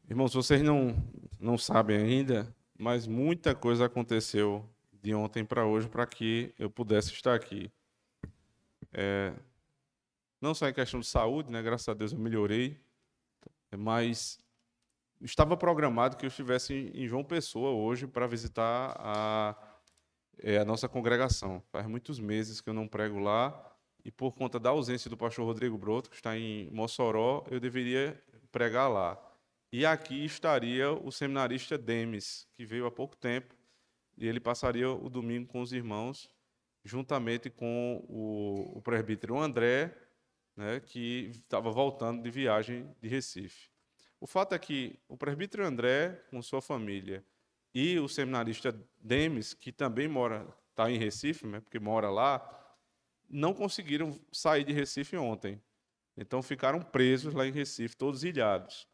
Irmãos, vocês não sabem ainda, mas muita coisa aconteceu de ontem para hoje para que eu pudesse estar aqui. Não só em questão de saúde, né? Graças a Deus eu melhorei, mas estava programado que eu estivesse em João Pessoa hoje para visitar a nossa congregação. Faz muitos meses que eu não prego lá e por conta da ausência do pastor Rodrigo Broto, que está em Mossoró, eu deveria pregar lá. E aqui estaria o seminarista Demes, que veio há pouco tempo, e ele passaria o domingo com os irmãos, juntamente com o presbítero André, né, que estava voltando de viagem de Recife. O fato é que o presbítero André, com sua família, e o seminarista Demes, que também está em Recife, né, porque mora lá, não conseguiram sair de Recife ontem. Então ficaram presos lá em Recife, todos ilhados.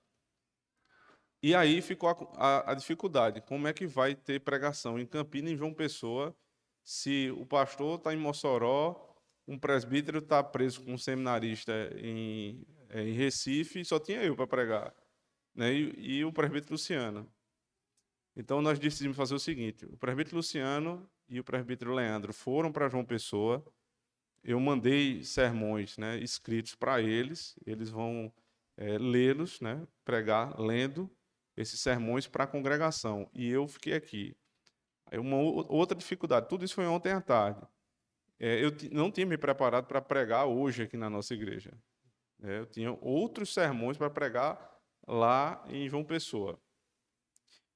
E aí ficou a dificuldade. Como é que vai ter pregação em Campina e em João Pessoa se o pastor está em Mossoró, um presbítero está preso com um seminarista em Recife e só tinha eu para pregar, né? E o presbítero Luciano. Então nós decidimos fazer o seguinte: o presbítero Luciano e o presbítero Leandro foram para João Pessoa. Eu mandei sermões, né, escritos para eles. Eles vão lê-los, né, pregar lendo esses sermões para a congregação. E eu fiquei aqui. Aí outra dificuldade, tudo isso foi ontem à tarde. Eu não tinha me preparado para pregar hoje aqui na nossa igreja. Eu tinha outros sermões para pregar lá em João Pessoa.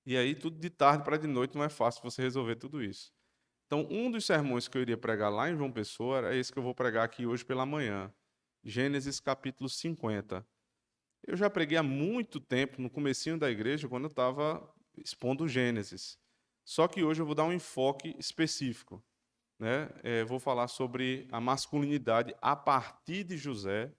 E aí, tudo de tarde para de noite, não é fácil você resolver tudo isso. Então, um dos sermões que eu iria pregar lá em João Pessoa é esse que eu vou pregar aqui hoje pela manhã. Gênesis capítulo 50. Eu já preguei há muito tempo, no comecinho da igreja, quando eu estava expondo Gênesis. Só que hoje eu vou dar um enfoque específico, né? Vou falar sobre a masculinidade a partir de José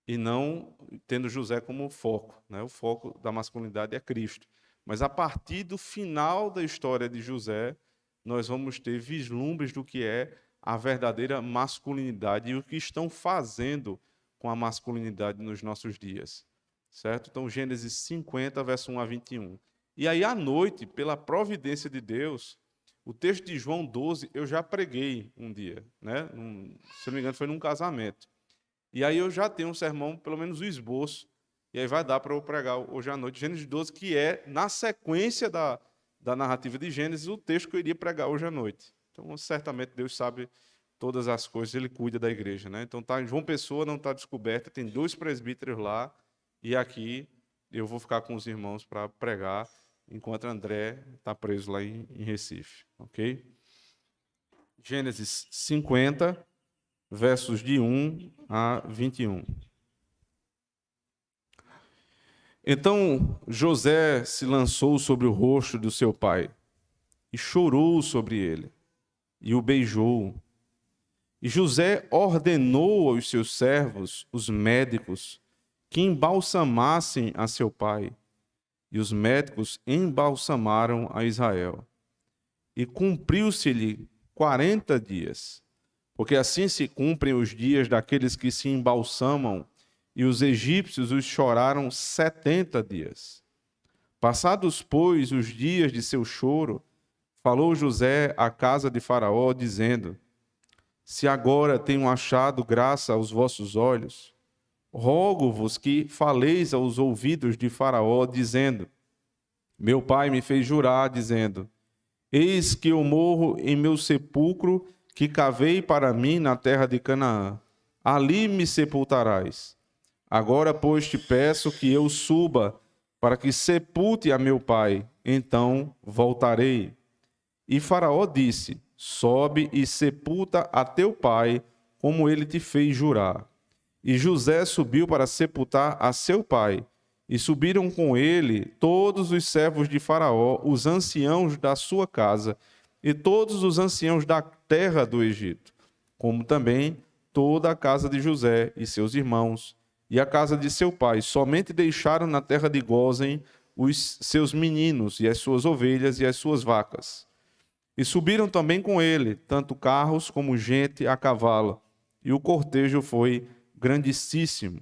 e não tendo José como foco, né? O foco da masculinidade é Cristo. Mas a partir do final da história de José, nós vamos ter vislumbres do que é a verdadeira masculinidade e o que estão fazendo com a masculinidade nos nossos dias. Certo? Então, Gênesis 50, verso 1 a 21. E aí, à noite, pela providência de Deus, o texto de João 12 eu já preguei um dia, né? Se não me engano, foi num casamento. E aí eu já tenho um sermão, pelo menos o esboço, e aí vai dar para eu pregar hoje à noite, Gênesis 12, que é, na sequência da narrativa de Gênesis, o texto que eu iria pregar hoje à noite. Então, certamente, Deus sabe todas as coisas, Ele cuida da igreja, né? Então, João Pessoa não está descoberta, tem 2 presbíteros lá, e aqui eu vou ficar com os irmãos para pregar, enquanto André está preso lá em Recife, ok? Gênesis 50, versos de 1 a 21. Então José se lançou sobre o rosto do seu pai e chorou sobre ele e o beijou. E José ordenou aos seus servos, os médicos, que embalsamassem a seu pai. E os médicos embalsamaram a Israel. E cumpriu-se-lhe 40 dias, porque assim se cumprem os dias daqueles que se embalsamam, e os egípcios os choraram 70 dias. Passados, pois, os dias de seu choro, falou José à casa de Faraó, dizendo: Se agora tenho achado graça aos vossos olhos, rogo-vos que faleis aos ouvidos de Faraó, dizendo: Meu pai me fez jurar, dizendo: Eis que eu morro em meu sepulcro, que cavei para mim na terra de Canaã. Ali me sepultarás. Agora, pois, te peço que eu suba, para que sepulte a meu pai. Então voltarei. E Faraó disse: Sobe e sepulta a teu pai, como ele te fez jurar. E José subiu para sepultar a seu pai. E subiram com ele todos os servos de Faraó, os anciãos da sua casa, e todos os anciãos da terra do Egito, como também toda a casa de José e seus irmãos, e a casa de seu pai. Somente deixaram na terra de Gósen os seus meninos, e as suas ovelhas e as suas vacas. E subiram também com ele, tanto carros como gente a cavalo, e o cortejo foi grandíssimo.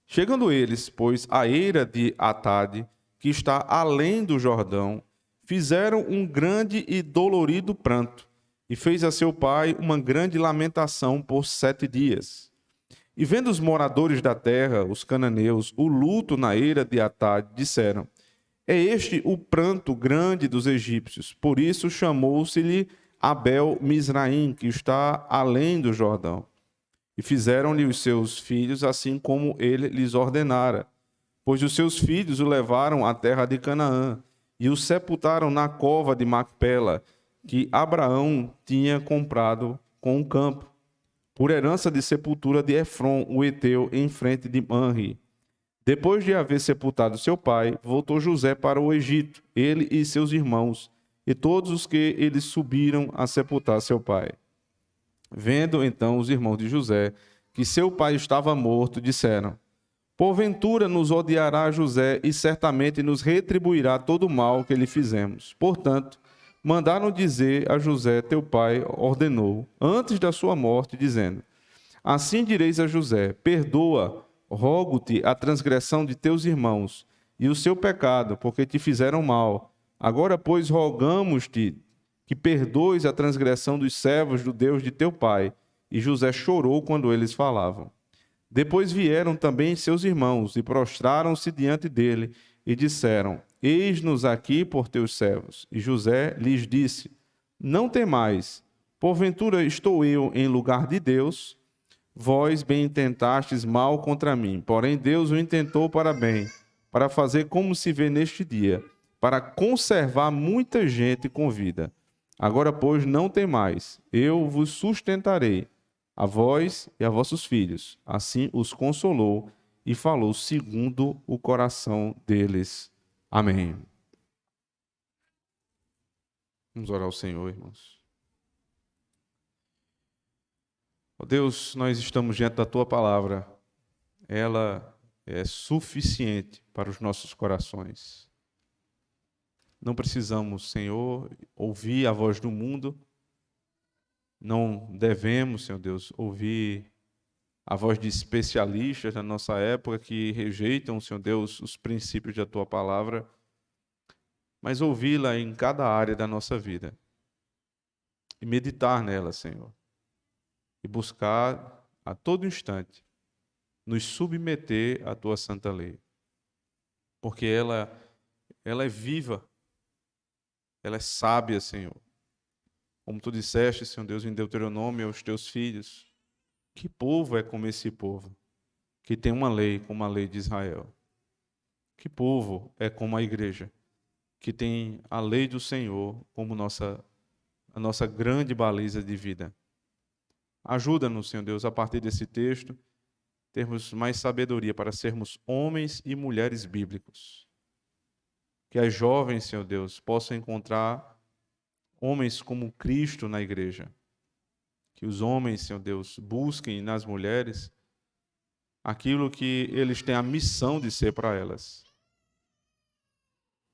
Chegando eles, pois, à eira de Atade, que está além do Jordão, fizeram um grande e dolorido pranto, e fez a seu pai uma grande lamentação por 7 dias. E vendo os moradores da terra, os cananeus, o luto na eira de Atade, disseram: é este o pranto grande dos egípcios. Por isso chamou-se-lhe Abel Misraim, que está além do Jordão. E fizeram-lhe os seus filhos assim como ele lhes ordenara. Pois os seus filhos o levaram à terra de Canaã e o sepultaram na cova de Macpela, que Abraão tinha comprado com um campo, por herança de sepultura de Efron, o heteu, em frente de Manre. Depois de haver sepultado seu pai, voltou José para o Egito, ele e seus irmãos, e todos os que eles subiram a sepultar seu pai. Vendo então os irmãos de José que seu pai estava morto, disseram: porventura nos odiará José e certamente nos retribuirá todo o mal que lhe fizemos. Portanto, mandaram dizer a José, teu pai ordenou, antes da sua morte, dizendo: assim direis a José: perdoa, rogo-te, a transgressão de teus irmãos e o seu pecado, porque te fizeram mal. Agora, pois, rogamos-te que perdoes a transgressão dos servos do Deus de teu pai. E José chorou quando eles falavam. Depois vieram também seus irmãos e prostraram-se diante dele e disseram: eis-nos aqui por teus servos. E José lhes disse: não temais, porventura estou eu em lugar de Deus? Vós bem intentastes mal contra mim, porém Deus o intentou para bem, para fazer como se vê neste dia, para conservar muita gente com vida. Agora, pois, não temais, eu vos sustentarei, a vós e a vossos filhos. Assim os consolou e falou segundo o coração deles. Amém. Vamos orar ao Senhor, irmãos. Ó Deus, nós estamos diante da Tua palavra. Ela é suficiente para os nossos corações. Não precisamos, Senhor, ouvir a voz do mundo. Não devemos, Senhor Deus, ouvir a voz de especialistas da nossa época que rejeitam, Senhor Deus, os princípios da Tua palavra, mas ouvi-la em cada área da nossa vida e meditar nela, Senhor, e buscar a todo instante nos submeter à Tua santa lei, porque ela é viva, ela é sábia, Senhor. Como Tu disseste, Senhor Deus, em Deuteronômio aos Teus filhos, que povo é como esse povo, que tem uma lei como a lei de Israel? Que povo é como a igreja, que tem a lei do Senhor como a nossa grande baliza de vida? Ajuda-nos, Senhor Deus, a partir desse texto, termos mais sabedoria para sermos homens e mulheres bíblicos. Que as jovens, Senhor Deus, possam encontrar homens como Cristo na igreja. Que os homens, Senhor Deus, busquem nas mulheres aquilo que eles têm a missão de ser para elas.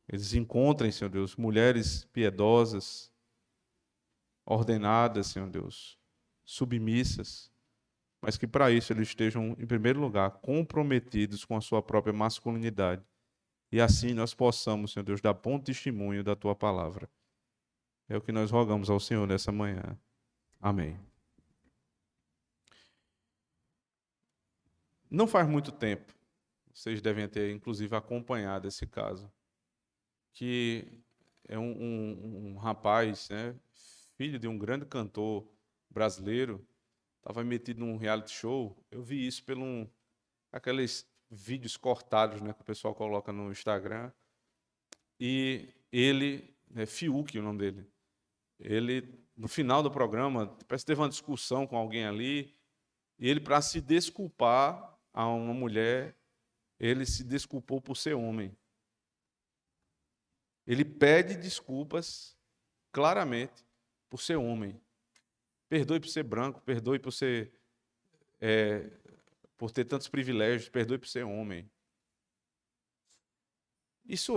Eles encontrem, Senhor Deus, mulheres piedosas, ordenadas, Senhor Deus, submissas, mas que para isso eles estejam, em primeiro lugar, comprometidos com a sua própria masculinidade. E assim nós possamos, Senhor Deus, dar bom testemunho da Tua palavra. É o que nós rogamos ao Senhor nessa manhã. Amém. Não faz muito tempo, vocês devem ter inclusive acompanhado esse caso, que é um rapaz, né, filho de um grande cantor brasileiro, estava metido num reality show. Eu vi isso aqueles vídeos cortados, né, que o pessoal coloca no Instagram. E ele, Fiuk, o nome dele, ele, no final do programa, parece que teve uma discussão com alguém ali, e ele, para se desculpar a uma mulher, ele se desculpou por ser homem. Ele pede desculpas claramente por ser homem. Perdoe por ser branco, perdoe por ser por ter tantos privilégios, perdoe por ser homem. Isso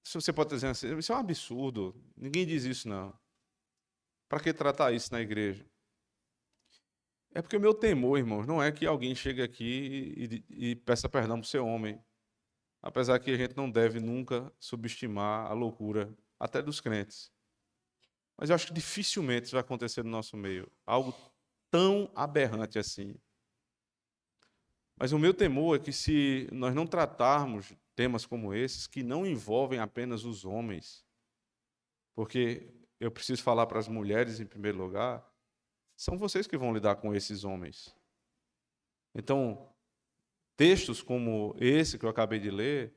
você pode dizer assim, isso é um absurdo. Ninguém diz isso, não. Para que tratar isso na igreja? É porque o meu temor, irmãos, não é que alguém chegue aqui e peça perdão para o seu homem. Apesar que a gente não deve nunca subestimar a loucura, até dos crentes. Mas eu acho que dificilmente isso vai acontecer no nosso meio. Algo tão aberrante assim. Mas o meu temor é que se nós não tratarmos temas como esses, que não envolvem apenas os homens, porque eu preciso falar para as mulheres em primeiro lugar, são vocês que vão lidar com esses homens. Então, textos como esse que eu acabei de ler,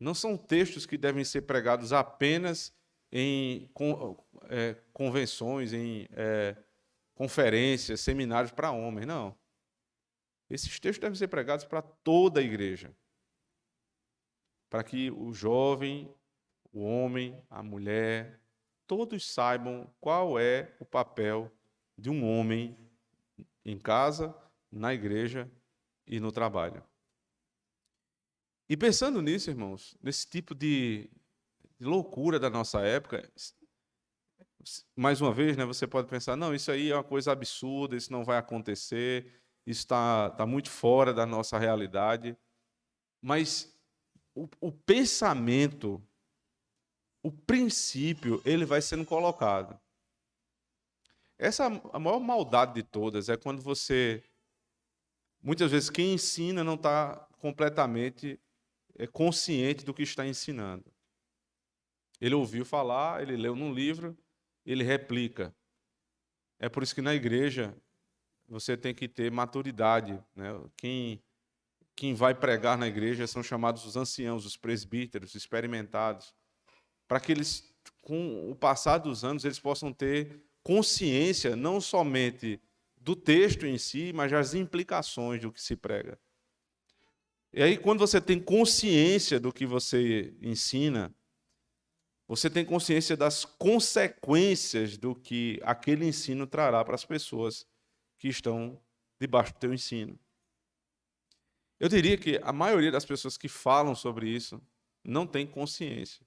não são textos que devem ser pregados apenas em convenções, em conferências, seminários para homens, não. Esses textos devem ser pregados para toda a igreja, para que o jovem, o homem, a mulher, todos saibam qual é o papel de um homem em casa, na igreja e no trabalho. E pensando nisso, irmãos, nesse tipo de loucura da nossa época, mais uma vez, né, você pode pensar, não, isso aí é uma coisa absurda, isso não vai acontecer, isso está muito fora da nossa realidade. Mas o pensamento, o princípio, ele vai sendo colocado. Essa a maior maldade de todas é quando você, muitas vezes, quem ensina não está completamente consciente do que está ensinando. Ele ouviu falar, ele leu num livro, ele replica. É por isso que na igreja você tem que ter maturidade, né? Quem vai pregar na igreja são chamados os anciãos, os presbíteros, experimentados, para que eles, com o passar dos anos, eles possam ter consciência não somente do texto em si, mas das implicações do que se prega. E aí, quando você tem consciência do que você ensina, você tem consciência das consequências do que aquele ensino trará para as pessoas que estão debaixo do teu ensino. Eu diria que a maioria das pessoas que falam sobre isso não tem consciência.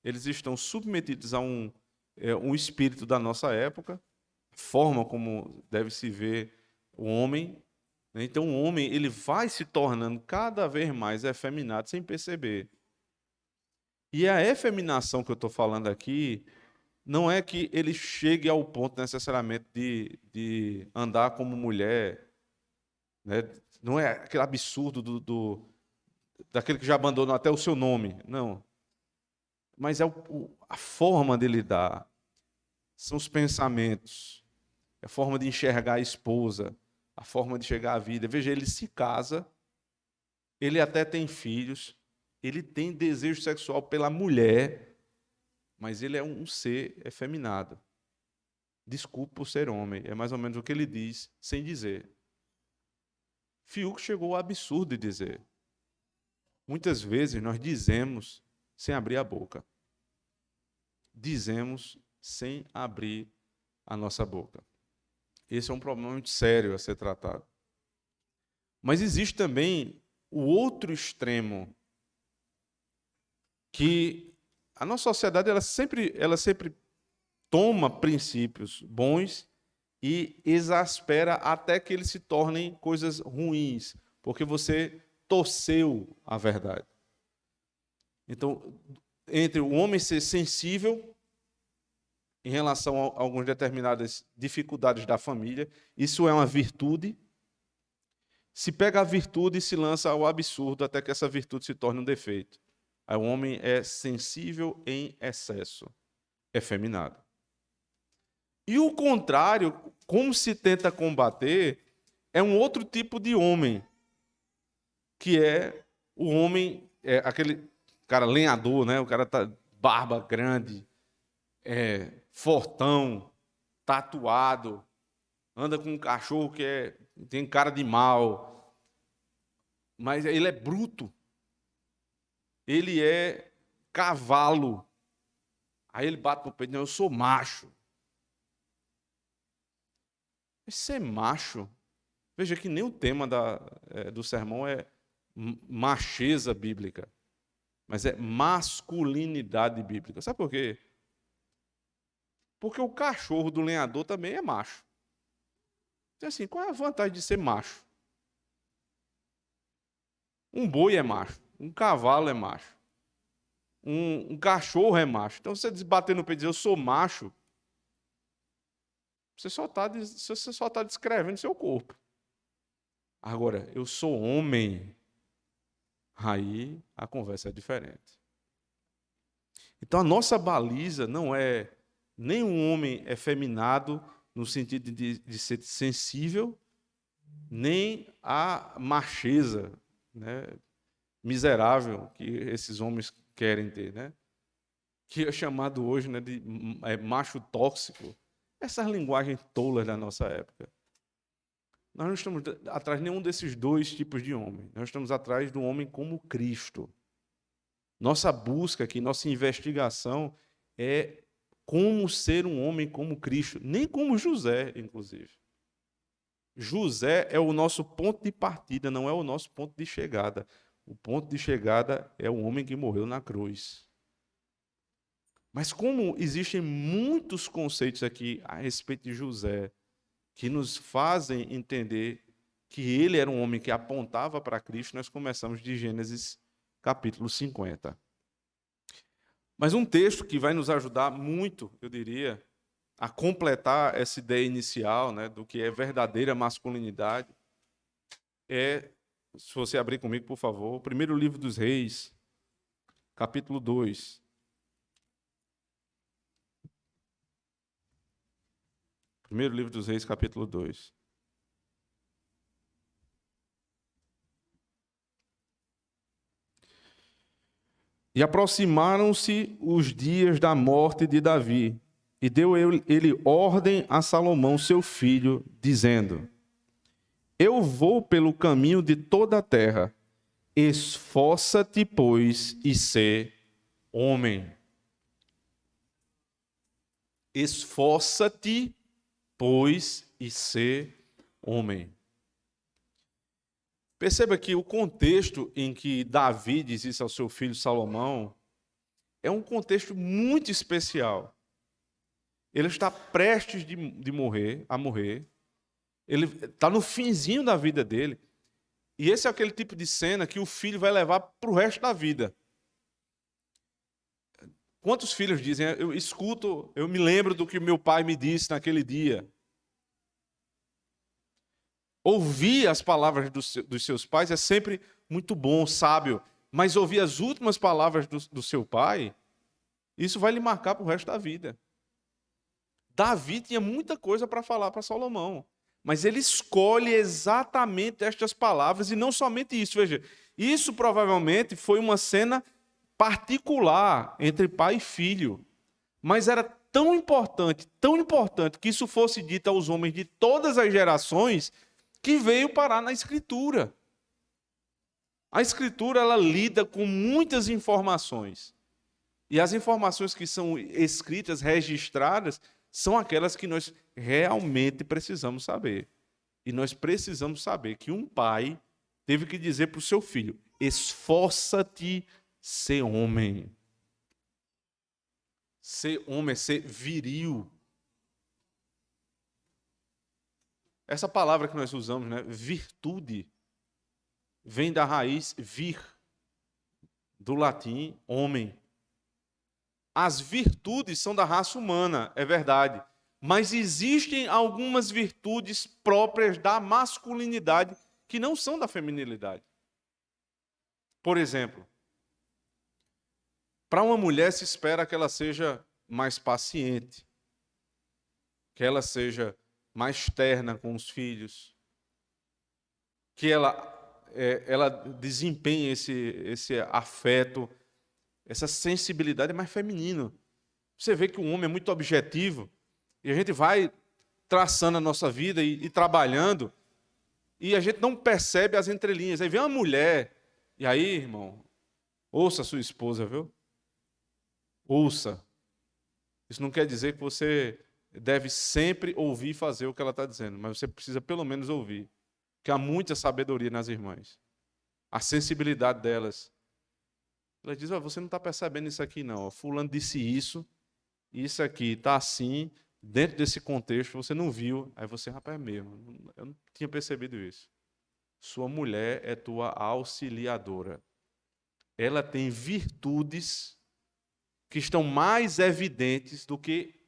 Eles estão submetidos a um espírito da nossa época, forma como deve se ver o homem. Então, o homem ele vai se tornando cada vez mais efeminado sem perceber. E a efeminação que eu estou falando aqui não é que ele chegue ao ponto necessariamente de andar como mulher, né? Não é aquele absurdo daquele que já abandonou até o seu nome, não. Mas é a forma de lidar, são os pensamentos, é a forma de enxergar a esposa, a forma de chegar à vida. Veja, ele se casa, ele até tem filhos, ele tem desejo sexual pela mulher, mas ele é um ser efeminado. Desculpe por ser homem, é mais ou menos o que ele diz, sem dizer. Fiuk chegou ao absurdo de dizer. Muitas vezes nós dizemos sem abrir a boca. Dizemos sem abrir a nossa boca. Esse é um problema muito sério a ser tratado. Mas existe também o outro extremo, que a nossa sociedade ela sempre toma princípios bons e exaspera até que eles se tornem coisas ruins, porque você torceu a verdade. Então, entre o homem ser sensível em relação a algumas determinadas dificuldades da família, isso é uma virtude. Se pega a virtude e se lança ao absurdo até que essa virtude se torne um defeito. Aí o homem é sensível em excesso, efeminado. E o contrário, como se tenta combater, é um outro tipo de homem, que é o homem, aquele cara lenhador, né? O cara tá barba grande, fortão, tatuado, anda com um cachorro que tem cara de mal, mas ele é bruto, ele é cavalo. Aí ele bate no peito, não, eu sou macho. Ser macho, veja que nem o tema do sermão é macheza bíblica, mas é masculinidade bíblica. Sabe por quê? Porque o cachorro do lenhador também é macho. Então, assim, qual é a vantagem de ser macho? Um boi é macho, um cavalo é macho, um cachorro é macho. Então, você bater no peito e dizer eu sou macho, você só está descrevendo seu corpo. Agora, eu sou homem, aí a conversa é diferente. Então, a nossa baliza não é nem um homem efeminado, no sentido de ser sensível, nem a macheza, né, miserável que esses homens querem ter, né? Que é chamado hoje, né, de macho tóxico. Essas linguagens tolas da nossa época. Nós não estamos atrás de nenhum desses dois tipos de homem. Nós estamos atrás do homem como Cristo. Nossa busca aqui, nossa investigação é como ser um homem como Cristo, nem como José, inclusive. José é o nosso ponto de partida, não é o nosso ponto de chegada. O ponto de chegada é o homem que morreu na cruz. Mas como existem muitos conceitos aqui a respeito de José, que nos fazem entender que ele era um homem que apontava para Cristo, nós começamos de Gênesis capítulo 50. Mas um texto que vai nos ajudar muito, eu diria, a completar essa ideia inicial, né, do que é verdadeira masculinidade, é, se você abrir comigo, por favor, o primeiro livro dos Reis, capítulo 2. Primeiro livro dos Reis, capítulo 2. E aproximaram-se os dias da morte de Davi, e deu ele ordem a Salomão, seu filho, dizendo: Eu vou pelo caminho de toda a terra, esforça-te, pois, e sê homem. Esforça-te, pois, e sê homem. Perceba que o contexto em que Davi diz isso ao seu filho Salomão é um contexto muito especial. Ele está prestes a morrer. Ele está no finzinho da vida dele. E esse é aquele tipo de cena que o filho vai levar para o resto da vida. Quantos filhos dizem, eu escuto, eu me lembro do que meu pai me disse naquele dia. Ouvir as palavras dos seus pais é sempre muito bom, sábio. Mas ouvir as últimas palavras do seu pai, isso vai lhe marcar para o resto da vida. Davi tinha muita coisa para falar para Salomão. Mas ele escolhe exatamente estas palavras, e não somente isso. Veja, isso provavelmente foi uma cena particular entre pai e filho. Mas era tão importante, que isso fosse dito aos homens de todas as gerações, que veio parar na Escritura. A Escritura, ela lida com muitas informações. E as informações que são escritas, registradas, são aquelas que nós realmente precisamos saber. E nós precisamos saber que um pai teve que dizer para o seu filho: esforça-te, ser homem. Ser homem é ser viril. Essa palavra que nós usamos, né, virtude, vem da raiz vir, do latim homem. As virtudes são da raça humana, é verdade. Mas existem algumas virtudes próprias da masculinidade que não são da feminilidade. Por exemplo, para uma mulher se espera que ela seja mais paciente, que ela seja mais terna com os filhos, que ela desempenhe esse afeto, essa sensibilidade mais feminina. Você vê que o homem é muito objetivo, e a gente vai traçando a nossa vida e trabalhando, e a gente não percebe as entrelinhas. Aí vem uma mulher, e aí, irmão, ouça a sua esposa, viu? Ouça. Isso não quer dizer que você deve sempre ouvir e fazer o que ela está dizendo, mas você precisa pelo menos ouvir. Porque há muita sabedoria nas irmãs. A sensibilidade delas. Ela diz, você não está percebendo isso aqui não. Fulano disse isso aqui está assim, dentro desse contexto, você não viu, aí você, rapaz, é mesmo, eu não tinha percebido isso. Sua mulher é tua auxiliadora. Ela tem virtudes que estão mais evidentes do que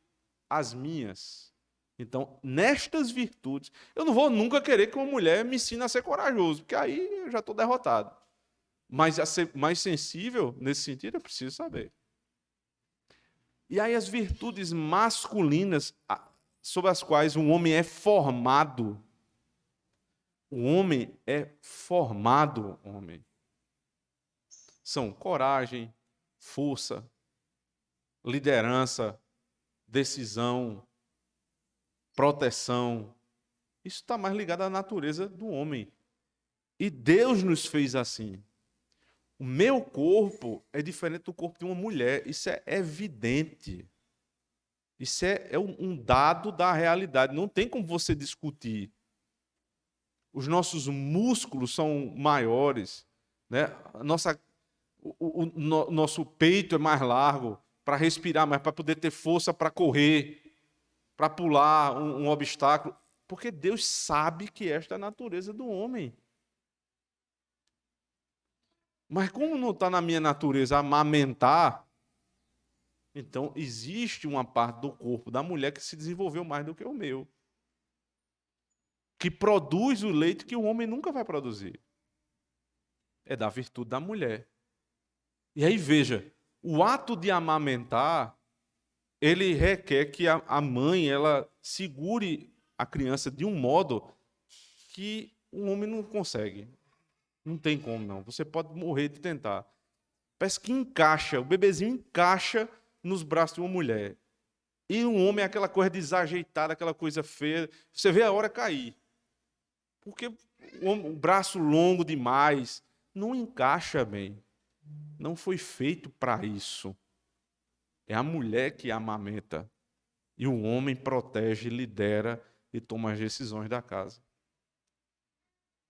as minhas. Então, nestas virtudes, eu não vou nunca querer que uma mulher me ensine a ser corajoso, porque aí eu já estou derrotado. Mas a ser mais sensível, nesse sentido, eu preciso saber. E aí as virtudes masculinas sobre as quais um homem é formado. O homem é formado, homem. São coragem, força, liderança, decisão, proteção. Isso está mais ligado à natureza do homem. E Deus nos fez assim. O meu corpo é diferente do corpo de uma mulher. Isso é evidente. Isso é um dado da realidade. Não tem como você discutir. Os nossos músculos são maiores, né? Nosso peito é mais largo para respirar, mas para poder ter força para correr, para pular um obstáculo. Porque Deus sabe que esta é a natureza do homem. Mas como não está na minha natureza amamentar, então existe uma parte do corpo da mulher que se desenvolveu mais do que o meu, que produz o leite que o homem nunca vai produzir. É da virtude da mulher. E aí veja, o ato de amamentar, ele requer que a mãe ela segure a criança de um modo que o homem não consegue. Não tem como, não. Você pode morrer de tentar. Parece que encaixa, o bebezinho encaixa nos braços de uma mulher. E um homem é aquela coisa desajeitada, aquela coisa feia. Você vê a hora cair. Porque o braço longo demais não encaixa bem. Não foi feito para isso. É a mulher que amamenta. E o homem protege, lidera e toma as decisões da casa.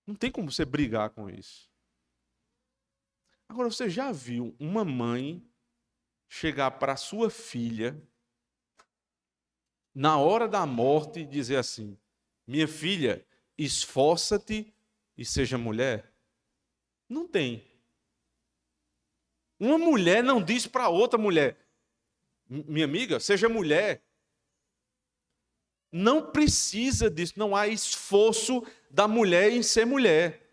Não tem como você brigar com isso. Agora, você já viu uma mãe chegar para sua filha, na hora da morte, e dizer assim: minha filha, esforça-te e seja mulher? Não tem. Uma mulher não diz para outra mulher: minha amiga, seja mulher. Não precisa disso, não há esforço da mulher em ser mulher.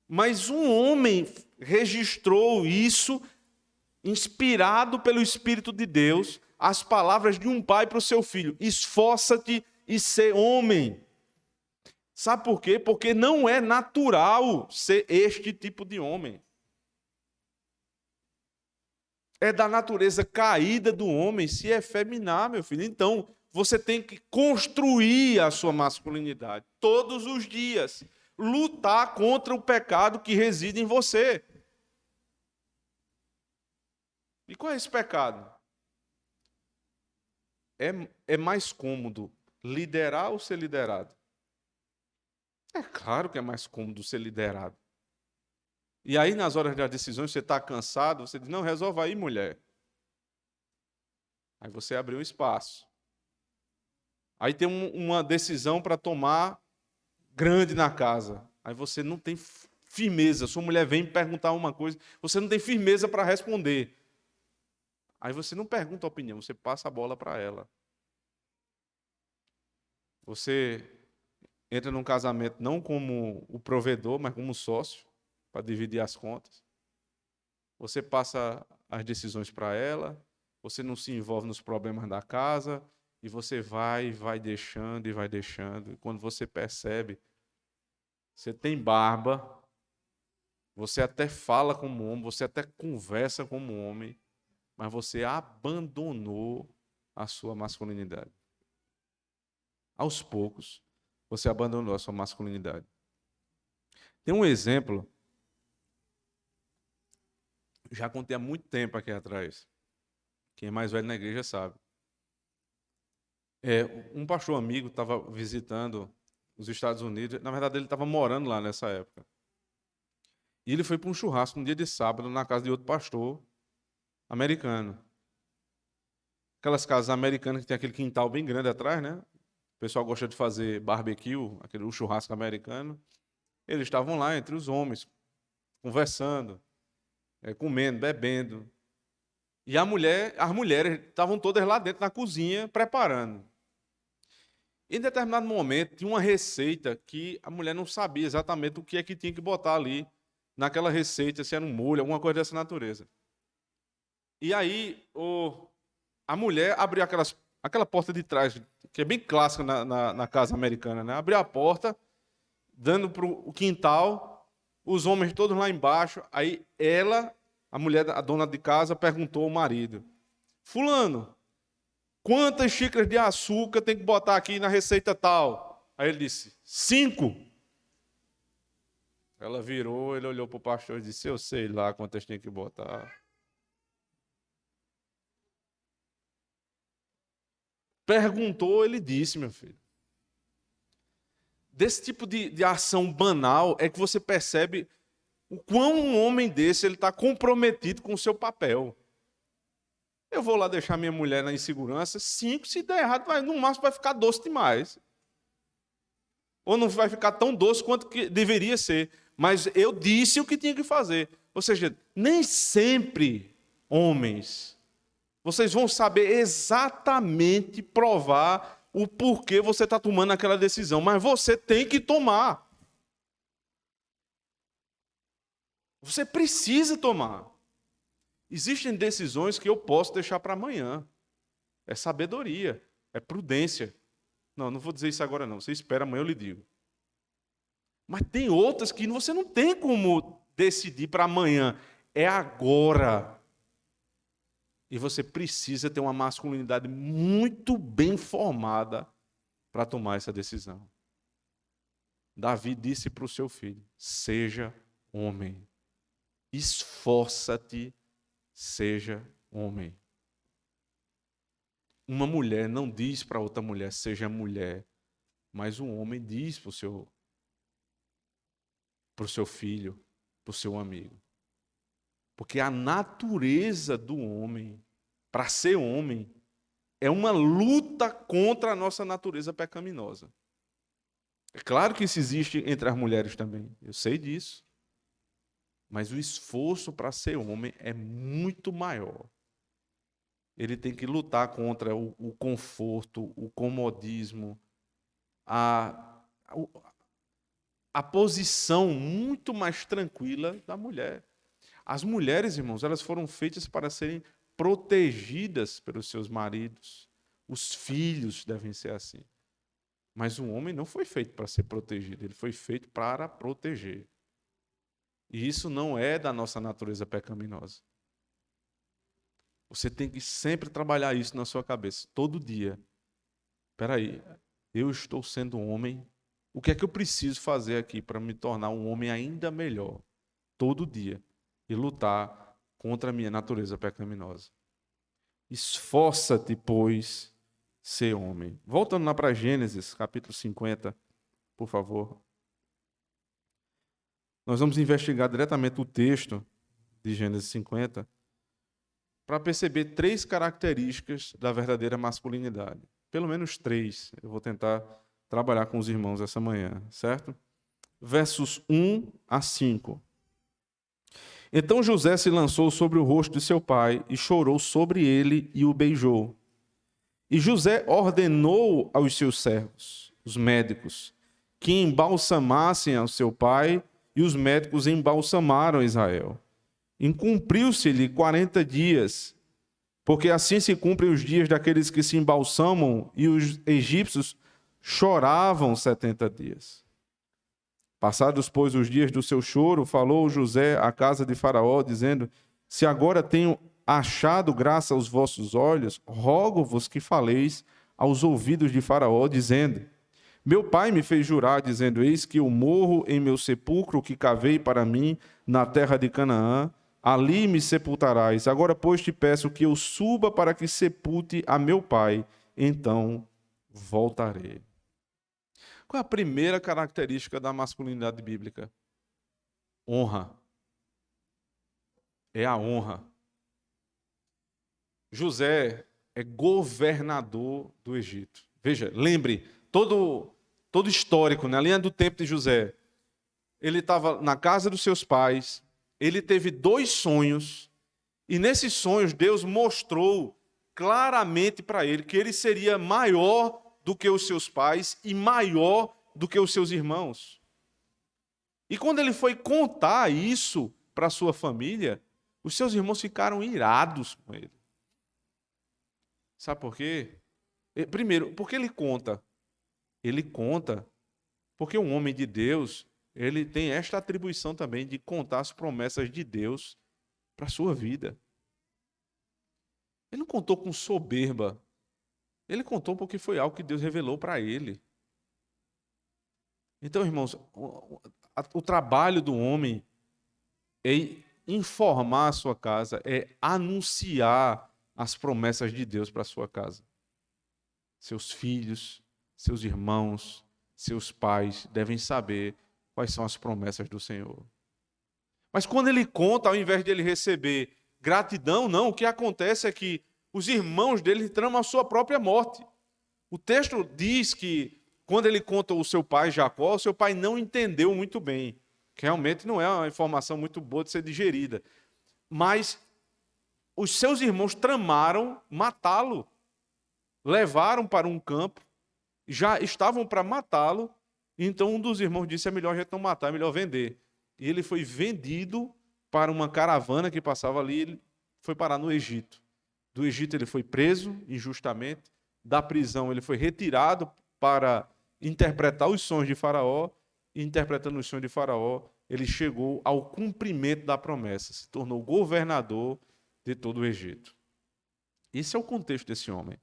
Mas um homem registrou isso, inspirado pelo Espírito de Deus, as palavras de um pai para o seu filho: esforça-te e ser homem. Sabe por quê? Porque não é natural ser este tipo de homem. É da natureza caída do homem se efeminar, meu filho. Então, você tem que construir a sua masculinidade todos os dias. Lutar contra o pecado que reside em você. E qual é esse pecado? É mais cômodo liderar ou ser liderado? É claro que é mais cômodo ser liderado. E aí, nas horas das decisões, você está cansado, você diz: não, resolva aí, mulher. Aí você abriu um espaço. Aí tem uma decisão para tomar grande na casa. Aí você não tem firmeza. Sua mulher vem perguntar uma coisa, você não tem firmeza para responder. Aí você não pergunta a opinião, você passa a bola para ela. Você entra num casamento não como o provedor, mas como sócio, para dividir as contas. Você passa as decisões para ela, você não se envolve nos problemas da casa, e você vai deixando e vai deixando. E quando você percebe, você tem barba, você até fala como homem, você até conversa como homem, mas você abandonou a sua masculinidade. Aos poucos, você abandonou a sua masculinidade. Tem um exemplo, já contei há muito tempo aqui atrás. Quem é mais velho na igreja sabe. Um pastor amigo estava visitando os Estados Unidos. Na verdade, ele estava morando lá nessa época. E ele foi para um churrasco um dia de sábado na casa de outro pastor americano. aquelas casas americanas que tem aquele quintal bem grande atrás, né? O pessoal gosta de fazer barbecue, o churrasco americano. Eles estavam lá entre os homens, conversando, comendo, bebendo. E as mulheres estavam todas lá dentro na cozinha, preparando. Em determinado momento, tinha uma receita que a mulher não sabia exatamente o que é que tinha que botar ali naquela receita, se era um molho, alguma coisa dessa natureza. E aí, a mulher abriu aquela porta de trás, que é bem clássica na casa americana, né? Abriu a porta, dando para o quintal, os homens todos lá embaixo. Aí ela, a mulher, a dona de casa, perguntou ao marido: Fulano, quantas xícaras de açúcar tem que botar aqui na receita tal? Aí ele disse: 5. Ela virou, ele olhou para o pastor e disse: eu sei lá quantas tem que botar. Perguntou, ele disse, meu filho. Desse tipo de ação banal é que você percebe o quão um homem desse ele está comprometido com o seu papel. Eu vou lá deixar minha mulher na insegurança, 5, se der errado, no máximo vai ficar doce demais. Ou não vai ficar tão doce quanto que deveria ser. Mas eu disse o que tinha que fazer. Ou seja, nem sempre, homens, vocês vão saber exatamente provar o porquê você está tomando aquela decisão. Mas você tem que tomar. Você precisa tomar. Existem decisões que eu posso deixar para amanhã. É sabedoria, é prudência. Não vou dizer isso agora não. Você espera, amanhã eu lhe digo. Mas tem outras que você não tem como decidir para amanhã. É agora. E você precisa ter uma masculinidade muito bem formada para tomar essa decisão. Davi disse para o seu filho: seja homem. Esforça-te, seja homem. Uma mulher não diz para outra mulher, seja mulher. Mas um homem diz para o seu filho, para o seu amigo. Porque a natureza do homem, para ser homem, é uma luta contra a nossa natureza pecaminosa. É claro que isso existe entre as mulheres também, eu sei disso. Mas o esforço para ser homem é muito maior. Ele tem que lutar contra o conforto, o comodismo, a posição muito mais tranquila da mulher. As mulheres, irmãos, elas foram feitas para serem protegidas pelos seus maridos. Os filhos devem ser assim. Mas o homem não foi feito para ser protegido, ele foi feito para proteger. E isso não é da nossa natureza pecaminosa. Você tem que sempre trabalhar isso na sua cabeça, todo dia. Espera aí, eu estou sendo um homem, o que é que eu preciso fazer aqui para me tornar um homem ainda melhor? Todo dia. E lutar contra a minha natureza pecaminosa. Esforça-te, pois, ser homem. Voltando lá para Gênesis, capítulo 50, por favor. Nós vamos investigar diretamente o texto de Gênesis 50 para perceber 3 características da verdadeira masculinidade. Pelo menos 3. Eu vou tentar trabalhar com os irmãos essa manhã, certo? Versos 1 a 5. Então José se lançou sobre o rosto de seu pai e chorou sobre ele e o beijou. E José ordenou aos seus servos, os médicos, que embalsamassem ao seu pai, e os médicos embalsamaram Israel. E cumpriu-se-lhe 40 dias, porque assim se cumprem os dias daqueles que se embalsamam, e os egípcios choravam 70 dias. Passados, pois, os dias do seu choro, falou José à casa de Faraó, dizendo: se agora tenho achado graça aos vossos olhos, rogo-vos que faleis aos ouvidos de Faraó, dizendo: meu pai me fez jurar, dizendo: eis que eu morro em meu sepulcro que cavei para mim na terra de Canaã, ali me sepultarás. Agora, pois, te peço que eu suba para que sepulte a meu pai, então voltarei. Qual é a primeira característica da masculinidade bíblica? Honra. É a honra. José, é governador do Egito. Veja, lembre, todo histórico, na linha do tempo de José, ele estava na casa dos seus pais, ele teve 2 sonhos, e nesses sonhos Deus mostrou claramente para ele que ele seria maior do que os seus pais e maior do que os seus irmãos. E quando ele foi contar isso para sua família, os seus irmãos ficaram irados com ele. Sabe por quê? Primeiro, porque ele conta. Ele conta porque um homem de Deus, ele tem esta atribuição também de contar as promessas de Deus para a sua vida. Ele não contou com soberba. Ele contou porque foi algo que Deus revelou para ele. Então, irmãos, o trabalho do homem é informar a sua casa, é anunciar as promessas de Deus para a sua casa. Seus filhos, seus irmãos, seus pais devem saber quais são as promessas do Senhor. Mas quando ele conta, ao invés de ele receber gratidão, não, o que acontece é que os irmãos dele tramam a sua própria morte. O texto diz que quando ele conta o seu pai Jacó, o seu pai não entendeu muito bem, que realmente não é uma informação muito boa de ser digerida. Mas os seus irmãos tramaram matá-lo, levaram para um campo, já estavam para matá-lo, então um dos irmãos disse, é melhor a gente não matar, é melhor vender. E ele foi vendido para uma caravana que passava ali, ele foi parar no Egito. Do Egito ele foi preso injustamente, da prisão ele foi retirado para interpretar os sonhos de Faraó, e interpretando os sonhos de Faraó, ele chegou ao cumprimento da promessa, se tornou governador de todo o Egito. Esse é o contexto desse homem.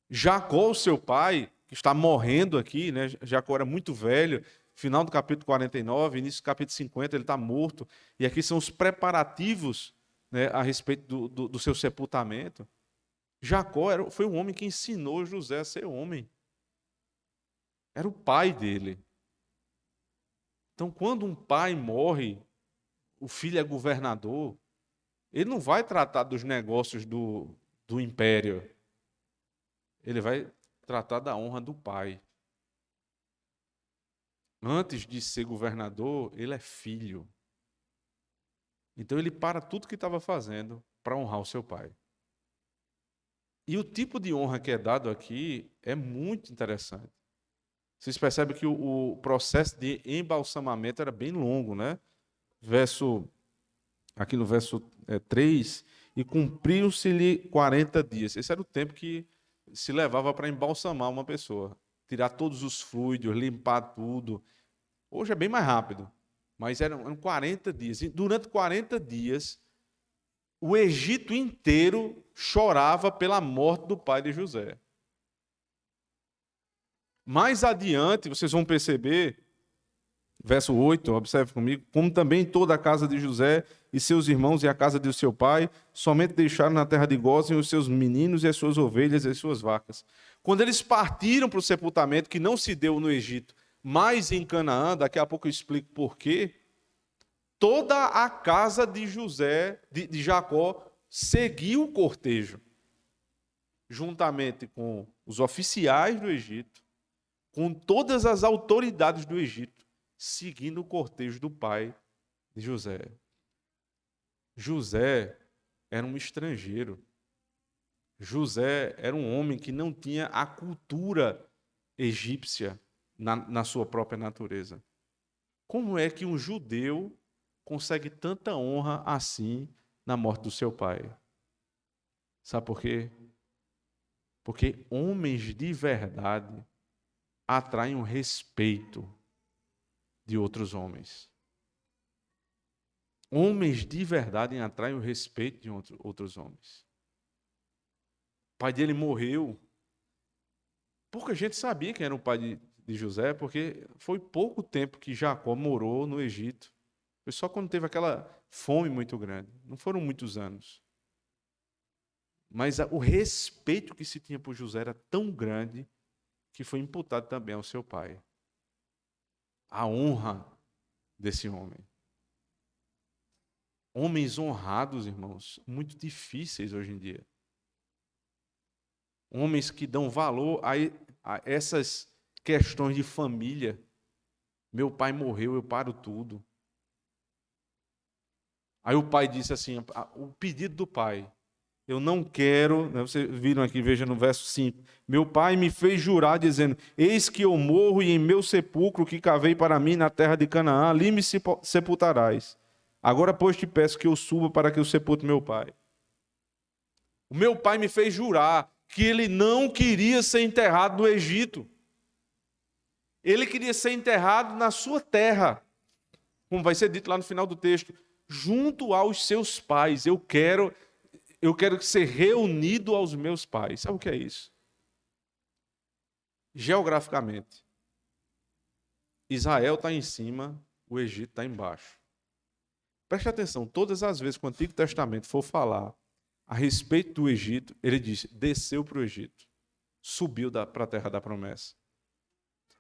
Jacó, o seu pai, que está morrendo aqui, né? Jacó era muito velho, final do capítulo 49, início do capítulo 50, ele está morto, e aqui são os preparativos, né, a respeito do seu sepultamento. Jacó foi um homem que ensinou José a ser homem. Era o pai dele. Então, quando um pai morre, o filho é governador, ele não vai tratar dos negócios do império. Ele vai tratar da honra do pai. Antes de ser governador, ele é filho. Então, ele para tudo que estava fazendo para honrar o seu pai. E o tipo de honra que é dado aqui é muito interessante. Vocês percebem que o processo de embalsamamento era bem longo, né? Aqui no verso 3, e cumpriu-se-lhe 40 dias. Esse era o tempo que se levava para embalsamar uma pessoa. Tirar todos os fluidos, limpar tudo. Hoje é bem mais rápido, mas eram 40 dias. E durante 40 dias, o Egito inteiro chorava pela morte do pai de José. Mais adiante, vocês vão perceber, verso 8, observe comigo, como também toda a casa de José e seus irmãos e a casa de seu pai, somente deixaram na terra de Gósen os seus meninos e as suas ovelhas e as suas vacas. Quando eles partiram para o sepultamento, que não se deu no Egito, mas em Canaã, daqui a pouco eu explico por quê, toda a casa de de Jacó, seguiu o cortejo, juntamente com os oficiais do Egito, com todas as autoridades do Egito, seguindo o cortejo do pai de José. José era um estrangeiro. José era um homem que não tinha a cultura egípcia na sua própria natureza. Como é que um judeu consegue tanta honra assim na morte do seu pai? Sabe por quê? Porque homens de verdade atraem o respeito de outros homens. Homens de verdade atraem o respeito de outros homens. O pai dele morreu. Pouca gente sabia quem era o pai de José, porque foi pouco tempo que Jacó morou no Egito. Foi só quando teve aquela fome muito grande. Não foram muitos anos. Mas o respeito que se tinha por José era tão grande que foi imputado também ao seu pai. A honra desse homem. Homens honrados, irmãos, muito difíceis hoje em dia. Homens que dão valor a essas questões de família. Meu pai morreu, eu paro tudo. Aí o pai disse assim, o pedido do pai: eu não quero, né, vocês viram aqui, veja no verso 5, meu pai me fez jurar dizendo, eis que eu morro e em meu sepulcro que cavei para mim na terra de Canaã, ali me sepultarás. Agora, pois, te peço que eu suba para que eu sepulte meu pai. O meu pai me fez jurar que ele não queria ser enterrado no Egito. Ele queria ser enterrado na sua terra, como vai ser dito lá no final do texto, junto aos seus pais. Eu quero ser reunido aos meus pais. Sabe o que é isso? Geograficamente, Israel está em cima, o Egito está embaixo. Preste atenção, todas as vezes que o Antigo Testamento for falar a respeito do Egito, ele diz, desceu para o Egito, subiu para a terra da promessa.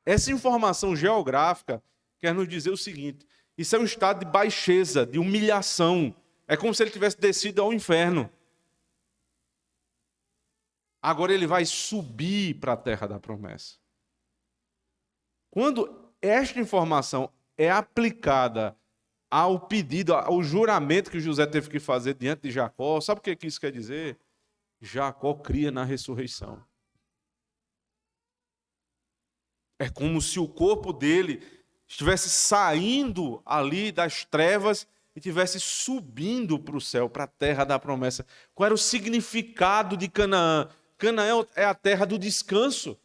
Essa informação geográfica quer nos dizer o seguinte, isso é um estado de baixeza, de humilhação. É como se ele tivesse descido ao inferno. Agora ele vai subir para a terra da promessa. Quando esta informação é aplicada ao pedido, ao juramento que José teve que fazer diante de Jacó, sabe o que isso quer dizer? Jacó cria na ressurreição. É como se o corpo dele estivesse saindo ali das trevas e estivesse subindo para o céu, para a terra da promessa. Qual era o significado de Canaã? Canaã é a terra do descanso.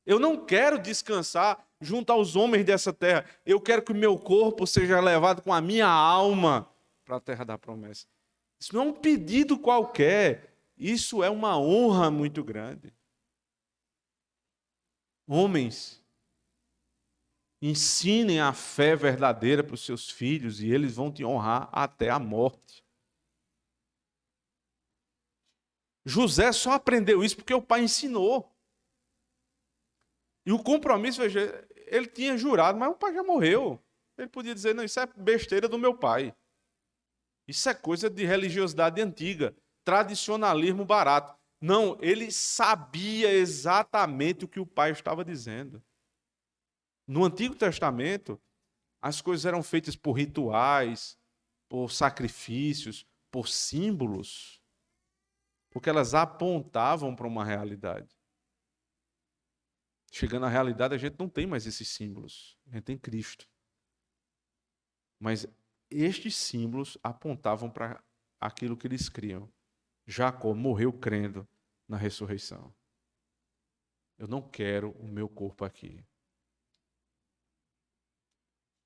Eu não quero descansar junto aos homens dessa terra. Eu quero que o meu corpo seja levado com a minha alma para a terra da promessa. Isso não é um pedido qualquer. Isso é uma honra muito grande. Homens, ensinem a fé verdadeira para os seus filhos e eles vão te honrar até a morte. José só aprendeu isso porque o pai ensinou. E o compromisso, veja, ele tinha jurado, mas o pai já morreu. Ele podia dizer, não, isso é besteira do meu pai. Isso é coisa de religiosidade antiga, tradicionalismo barato. Não, ele sabia exatamente o que o pai estava dizendo. No Antigo Testamento, as coisas eram feitas por rituais, por sacrifícios, por símbolos, porque elas apontavam para uma realidade. Chegando à realidade, a gente não tem mais esses símbolos. A gente tem Cristo. Mas estes símbolos apontavam para aquilo que eles criam. Jacó morreu crendo na ressurreição. Eu não quero o meu corpo aqui.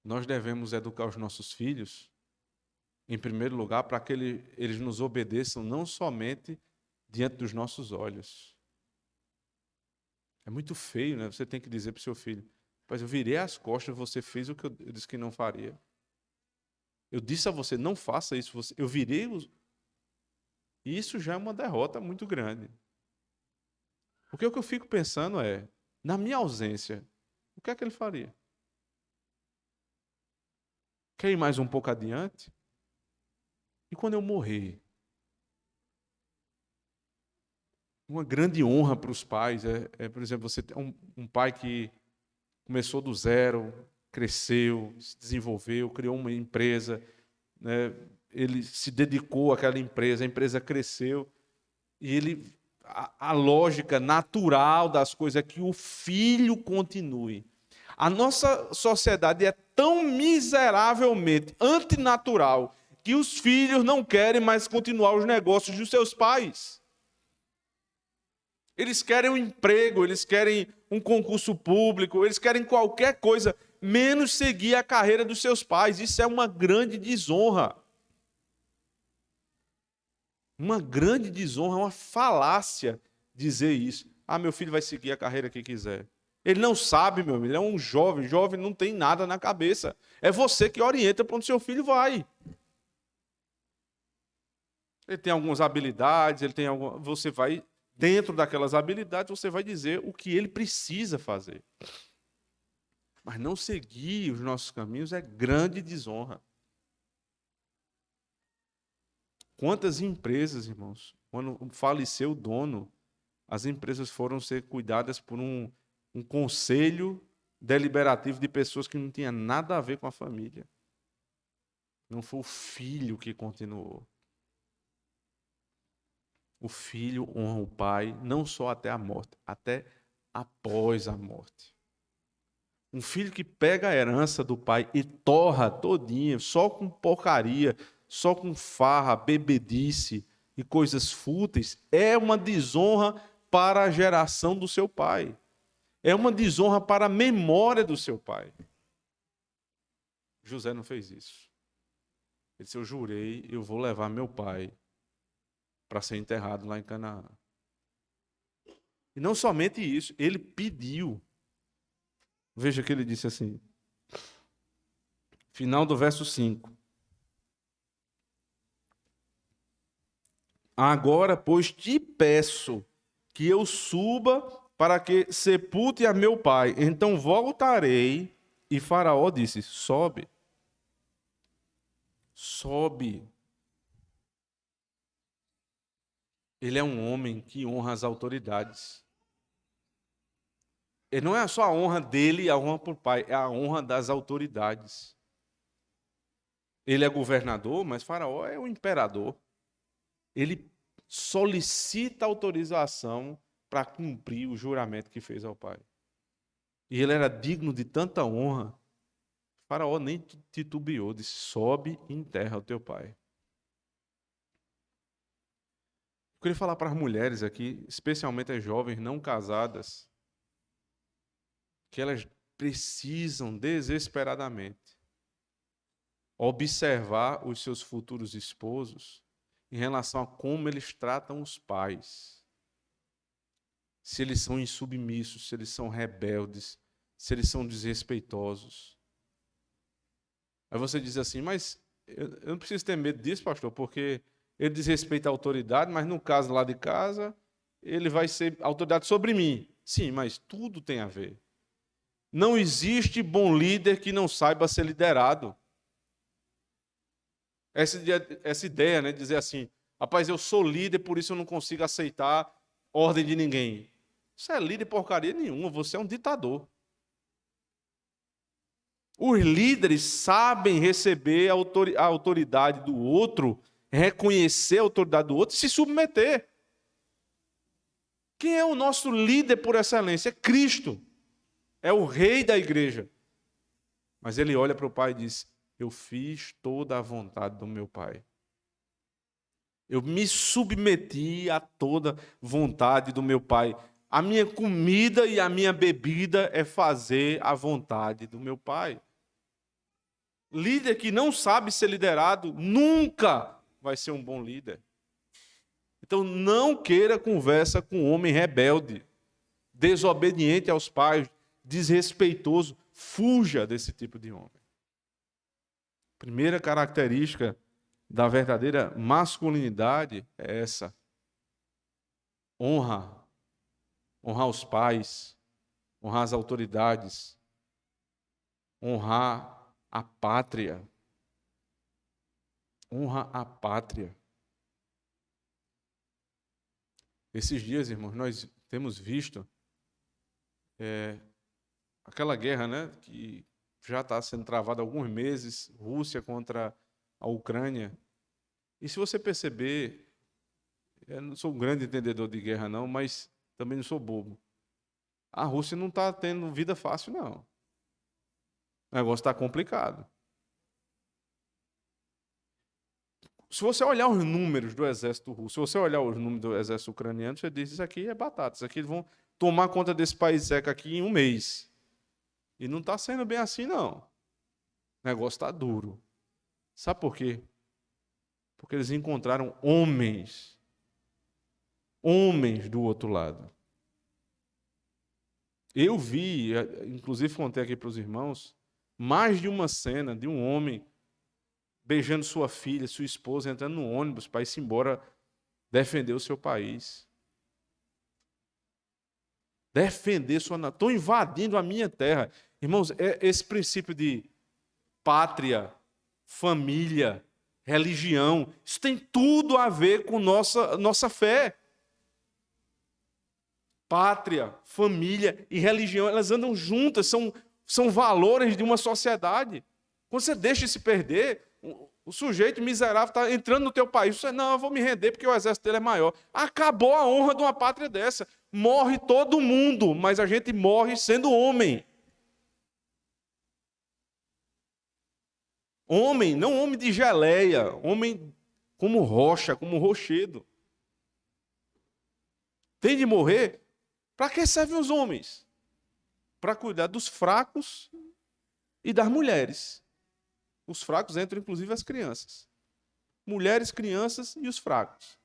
Nós devemos educar os nossos filhos, em primeiro lugar, para que eles nos obedeçam não somente diante dos nossos olhos. É muito feio, né? Você tem que dizer para o seu filho, mas eu virei as costas, você fez o que eu disse que não faria. Eu disse a você, não faça isso. Eu virei E isso já é uma derrota muito grande. Porque o que eu fico pensando é, na minha ausência, o que é que ele faria? Quer ir mais um pouco adiante? E quando eu morrer? Uma grande honra para os pais por exemplo, você tem um pai que começou do zero, cresceu, se desenvolveu, criou uma empresa, né? Ele se dedicou àquela empresa, a empresa cresceu, e a lógica natural das coisas é que o filho continue. A nossa sociedade é tão miseravelmente antinatural que os filhos não querem mais continuar os negócios dos seus pais. Eles querem um emprego, eles querem um concurso público, eles querem qualquer coisa, menos seguir a carreira dos seus pais. Isso é uma grande desonra. Uma grande desonra, uma falácia dizer isso. Ah, meu filho vai seguir a carreira que quiser. Ele não sabe, meu amigo, ele é um jovem não tem nada na cabeça. É você que orienta para onde seu filho vai. Ele tem algumas habilidades, você vai, dentro daquelas habilidades, você vai dizer o que ele precisa fazer. Mas não seguir os nossos caminhos é grande desonra. Quantas empresas, irmãos, quando faleceu o dono, as empresas foram ser cuidadas por um conselho deliberativo de pessoas que não tinham nada a ver com a família. Não foi o filho que continuou. O filho honra o pai, não só até a morte, até após a morte. Um filho que pega a herança do pai e torra todinha, só com porcaria, só com farra, bebedice e coisas fúteis, é uma desonra para a geração do seu pai. É uma desonra para a memória do seu pai. José não fez isso. Ele disse, eu jurei, eu vou levar meu pai para ser enterrado lá em Canaã. E não somente isso, ele pediu. Veja que ele disse assim, final do verso 5. Agora, pois, te peço que eu suba para que sepulte a meu pai. Então voltarei. E Faraó disse, sobe. Sobe. Ele é um homem que honra as autoridades. E não é só a honra dele, a honra por pai, é a honra das autoridades. Ele é governador, mas Faraó é o imperador. Ele solicita autorização para cumprir o juramento que fez ao pai. E ele era digno de tanta honra. Faraó nem titubeou, disse, sobe e enterra o teu pai. Eu queria falar para as mulheres aqui, especialmente as jovens não casadas, que elas precisam desesperadamente observar os seus futuros esposos em relação a como eles tratam os pais. Se eles são insubmissos, se eles são rebeldes, se eles são desrespeitosos. Aí você diz assim, mas eu não preciso ter medo disso, pastor, porque ele desrespeita a autoridade, mas no caso lá de casa, ele vai ser autoridade sobre mim. Sim, mas tudo tem a ver. Não existe bom líder que não saiba ser liderado. Essa ideia, né, de dizer assim, rapaz, eu sou líder, por isso eu não consigo aceitar ordem de ninguém. Você é líder porcaria nenhuma, você é um ditador. Os líderes sabem receber a autoridade do outro, reconhecer a autoridade do outro e se submeter. Quem é o nosso líder por excelência? É Cristo. É o rei da igreja. Mas ele olha para o pai e diz, eu fiz toda a vontade do meu pai. Eu me submeti a toda vontade do meu pai. A minha comida e a minha bebida é fazer a vontade do meu pai. Líder que não sabe ser liderado nunca vai ser um bom líder. Então não queira conversa com um homem rebelde, desobediente aos pais, desrespeitoso. Fuja desse tipo de homem. Primeira característica da verdadeira masculinidade é essa. Honra. Honrar os pais, honrar as autoridades, honrar a pátria. Honra a pátria. Esses dias, irmãos, nós temos visto aquela guerra, né, que já está sendo travada há alguns meses, Rússia contra a Ucrânia. E se você perceber, eu não sou um grande entendedor de guerra não, mas também não sou bobo. A Rússia não está tendo vida fácil, não. O negócio está complicado. Se você olhar os números do exército russo, se você olhar os números do exército ucraniano, você diz, isso aqui é batata, isso aqui eles vão tomar conta desse país seca aqui em um mês. E não está sendo bem assim, não. O negócio está duro. Sabe por quê? Porque eles encontraram homens do outro lado. Eu vi, inclusive contei aqui para os irmãos, mais de uma cena de um homem beijando sua filha, sua esposa, entrando no ônibus para ir embora defender o seu país. Defender sua nação. Estão invadindo a minha terra. Irmãos, esse princípio de pátria, família, religião, isso tem tudo a ver com nossa fé. Pátria, família e religião, elas andam juntas, são valores de uma sociedade. Quando você deixa de se perder, o sujeito miserável está entrando no teu país, você, não, eu vou me render porque o exército dele é maior. Acabou a honra de uma pátria dessa. Morre todo mundo, mas a gente morre sendo homem. Homem, não homem de geleia, homem como rocha, como rochedo. Tem de morrer. Para que servem os homens? Para cuidar dos fracos e das mulheres. Os fracos entram, inclusive, as crianças. Mulheres, crianças e os fracos.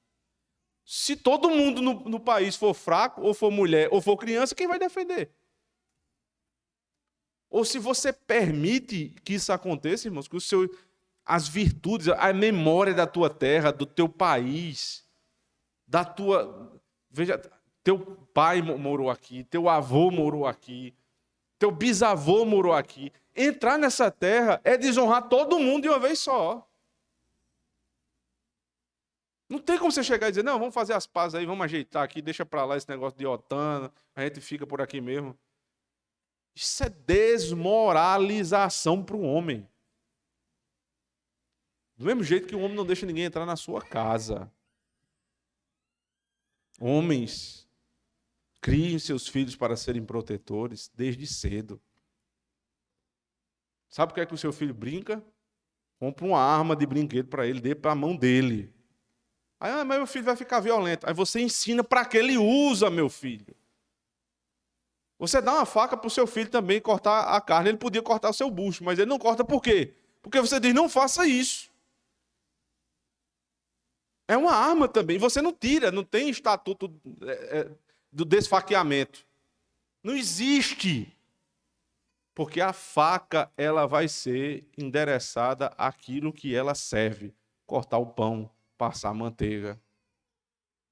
Se todo mundo no país for fraco, ou for mulher, ou for criança, quem vai defender? Ou se você permite que isso aconteça, irmãos, que as virtudes, a memória da tua terra, do teu país, da tua... Veja, teu pai morou aqui, teu avô morou aqui, teu bisavô morou aqui. Entrar nessa terra é desonrar todo mundo de uma vez só. Não tem como você chegar e dizer, não, vamos fazer as pazes aí, vamos ajeitar aqui, deixa para lá esse negócio de OTAN, a gente fica por aqui mesmo. Isso é desmoralização para o homem. Do mesmo jeito que o homem não deixa ninguém entrar na sua casa. Homens, criem seus filhos para serem protetores desde cedo. Sabe o que é que o seu filho brinca? Compra uma arma de brinquedo para ele, dê para a mão dele. Aí, mas meu filho vai ficar violento. Aí você ensina para que ele usa, meu filho. Você dá uma faca para o seu filho também cortar a carne. Ele podia cortar o seu bucho, mas ele não corta por quê? Porque você diz, não faça isso. É uma arma também. Você não tira, não tem estatuto do desfaqueamento. Não existe. Porque a faca, ela vai ser endereçada àquilo que ela serve. Cortar o pão, passar a manteiga.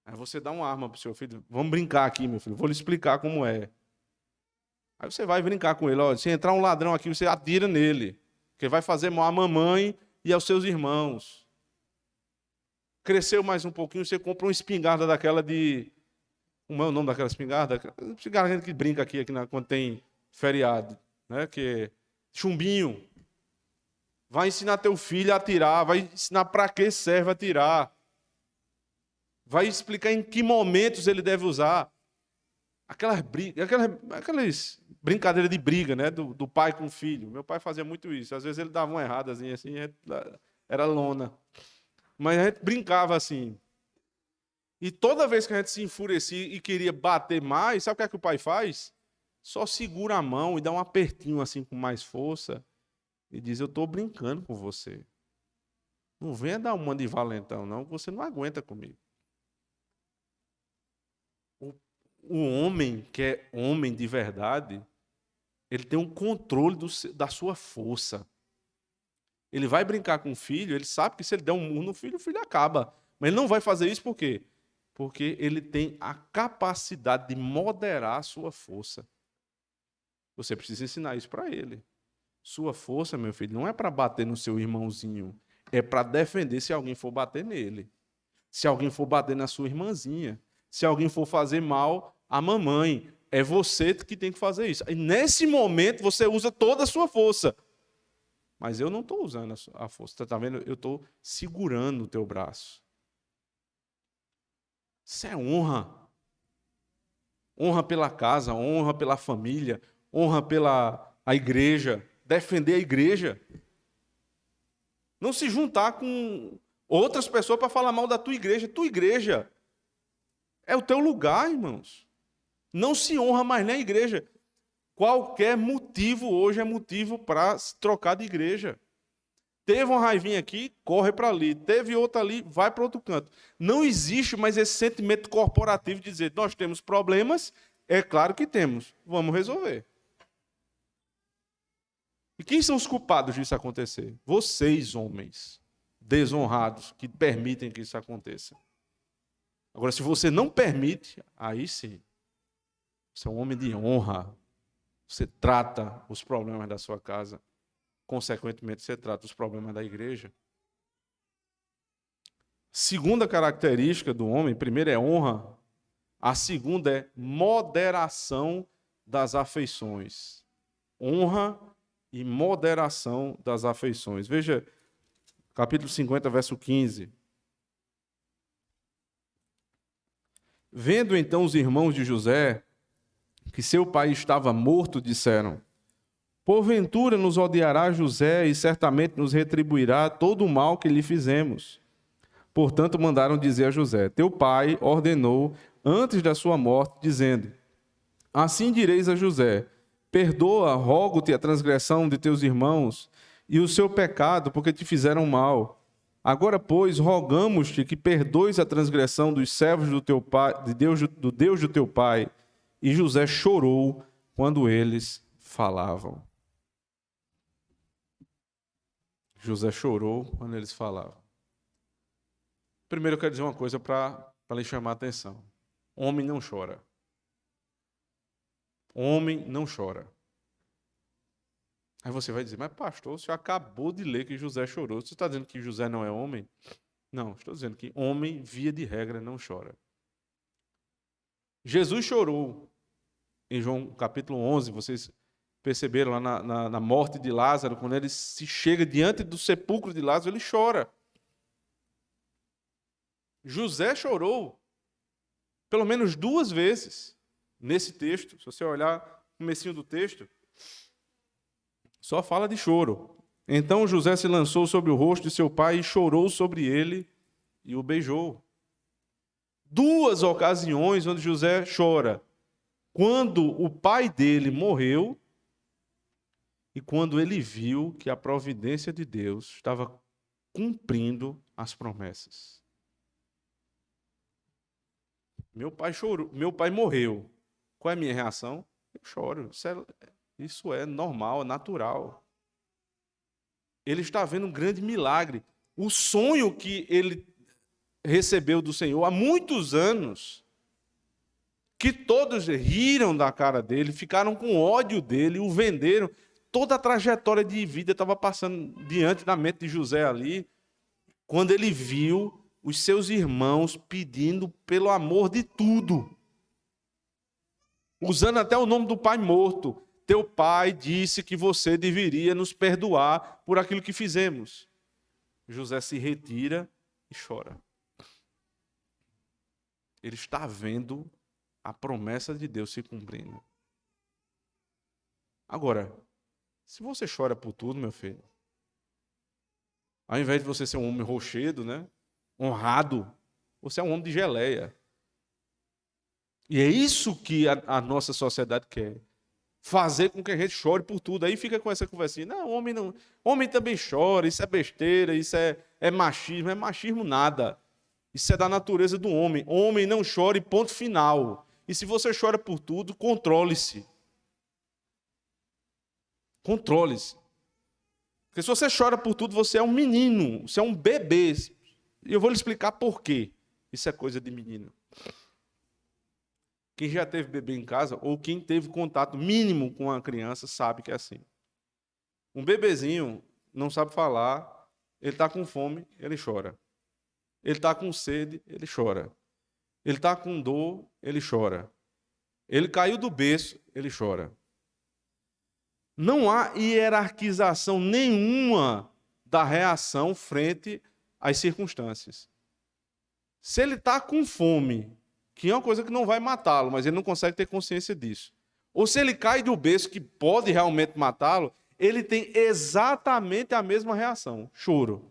Aí você dá uma arma para o seu filho. Vamos brincar aqui, meu filho. Vou lhe explicar como é. Aí você vai brincar com ele. Olha, se entrar um ladrão aqui, você atira nele. Porque vai fazer mal à mamãe e aos seus irmãos. Cresceu mais um pouquinho, você compra uma espingarda daquela de... Como é o nome daquela espingarda? Espingarda que brinca aqui quando tem feriado. Né? Que é chumbinho. Vai ensinar teu filho a atirar. Vai ensinar para que serve atirar. Vai explicar em que momentos ele deve usar. Aquelas brincadeiras de briga, né? Do pai com o filho. Meu pai fazia muito isso. Às vezes ele dava uma erradazinha assim, era lona. Mas a gente brincava assim. E toda vez que a gente se enfurecia e queria bater mais, sabe o que é que o pai faz? Só segura a mão e dá um apertinho assim com mais força e diz, eu estou brincando com você. Não venha dar uma de valentão, não, que você não aguenta comigo. O homem que é homem de verdade, ele tem um controle da sua força. Ele vai brincar com o filho, ele sabe que se ele der um murro no filho, o filho acaba. Mas ele não vai fazer isso por quê? Porque ele tem a capacidade de moderar a sua força. Você precisa ensinar isso para ele. Sua força, meu filho, não é para bater no seu irmãozinho, é para defender se alguém for bater nele. Se alguém for bater na sua irmãzinha. Se alguém for fazer mal à mamãe. É você que tem que fazer isso. E nesse momento você usa toda a sua força. Mas eu não estou usando a força. Você está vendo? Eu estou segurando o teu braço. Isso é honra. Honra pela casa, honra pela família, honra pela igreja. Defender a igreja. Não se juntar com outras pessoas para falar mal da tua igreja. Tua igreja é o teu lugar, irmãos. Não se honra mais nem a igreja. Qualquer motivo hoje é motivo para se trocar de igreja. Teve uma raivinha aqui, corre para ali. Teve outra ali, vai para outro canto. Não existe mais esse sentimento corporativo de dizer, nós temos problemas, é claro que temos, vamos resolver. E quem são os culpados disso acontecer? Vocês, homens, desonrados, que permitem que isso aconteça. Agora, se você não permite, aí sim, você é um homem de honra. Você trata os problemas da sua casa. Consequentemente, você trata os problemas da igreja. Segunda característica do homem, primeiro é honra. A segunda é moderação das afeições. Honra e moderação das afeições. Veja, capítulo 50, verso 15. Vendo então os irmãos de José que seu pai estava morto, disseram: porventura nos odiará José e certamente nos retribuirá todo o mal que lhe fizemos. Portanto, mandaram dizer a José: teu pai ordenou antes da sua morte, dizendo: assim direis a José: perdoa, rogo-te a transgressão de teus irmãos e o seu pecado, porque te fizeram mal. Agora, pois, rogamos-te que perdoes a transgressão dos servos do teu pai, do Deus do teu pai. E José chorou quando eles falavam. José chorou quando eles falavam. Primeiro eu quero dizer uma coisa para lhe chamar a atenção. Homem não chora. Homem não chora. Aí você vai dizer, mas pastor, o senhor acabou de ler que José chorou. Você está dizendo que José não é homem? Não, estou dizendo que homem, via de regra, não chora. Jesus chorou em João capítulo 11, vocês perceberam lá na morte de Lázaro, quando ele se chega diante do sepulcro de Lázaro, ele chora. José chorou pelo menos 2 vezes nesse texto. Se você olhar o comecinho do texto, só fala de choro. Então José se lançou sobre o rosto de seu pai e chorou sobre ele e o beijou. 2 ocasiões onde José chora. Quando o pai dele morreu e quando ele viu que a providência de Deus estava cumprindo as promessas. Meu pai chorou, meu pai morreu. Qual é a minha reação? Eu choro. Isso é normal, é natural. Ele está vendo um grande milagre. O sonho que ele recebeu do Senhor há muitos anos, que todos riram da cara dele, ficaram com ódio dele, o venderam. Toda a trajetória de vida estava passando diante da mente de José ali, quando ele viu os seus irmãos pedindo pelo amor de tudo, usando até o nome do pai morto. Teu pai disse que você deveria nos perdoar por aquilo que fizemos. José se retira e chora. Ele está vendo a promessa de Deus se cumprindo. Agora, se você chora por tudo, meu filho, ao invés de você ser um homem rochedo, né, honrado, você é um homem de geleia. E é isso que a nossa sociedade quer. Fazer com que a gente chore por tudo. Aí fica com essa conversinha. Não, homem também chora, isso é besteira, isso é machismo. É machismo nada. Isso é da natureza do homem. Homem não chora, ponto final. E se você chora por tudo, controle-se. Controle-se. Porque se você chora por tudo, você é um menino, você é um bebê. E eu vou lhe explicar por quê. Isso é coisa de menino. Quem já teve bebê em casa, ou quem teve contato mínimo com uma criança, sabe que é assim. Um bebezinho não sabe falar, ele está com fome, ele chora. Ele está com sede, ele chora. Ele está com dor, ele chora. Ele caiu do berço, ele chora. Não há hierarquização nenhuma da reação frente às circunstâncias. Se ele está com fome, que é uma coisa que não vai matá-lo, mas ele não consegue ter consciência disso. Ou se ele cai do berço, que pode realmente matá-lo, ele tem exatamente a mesma reação, choro.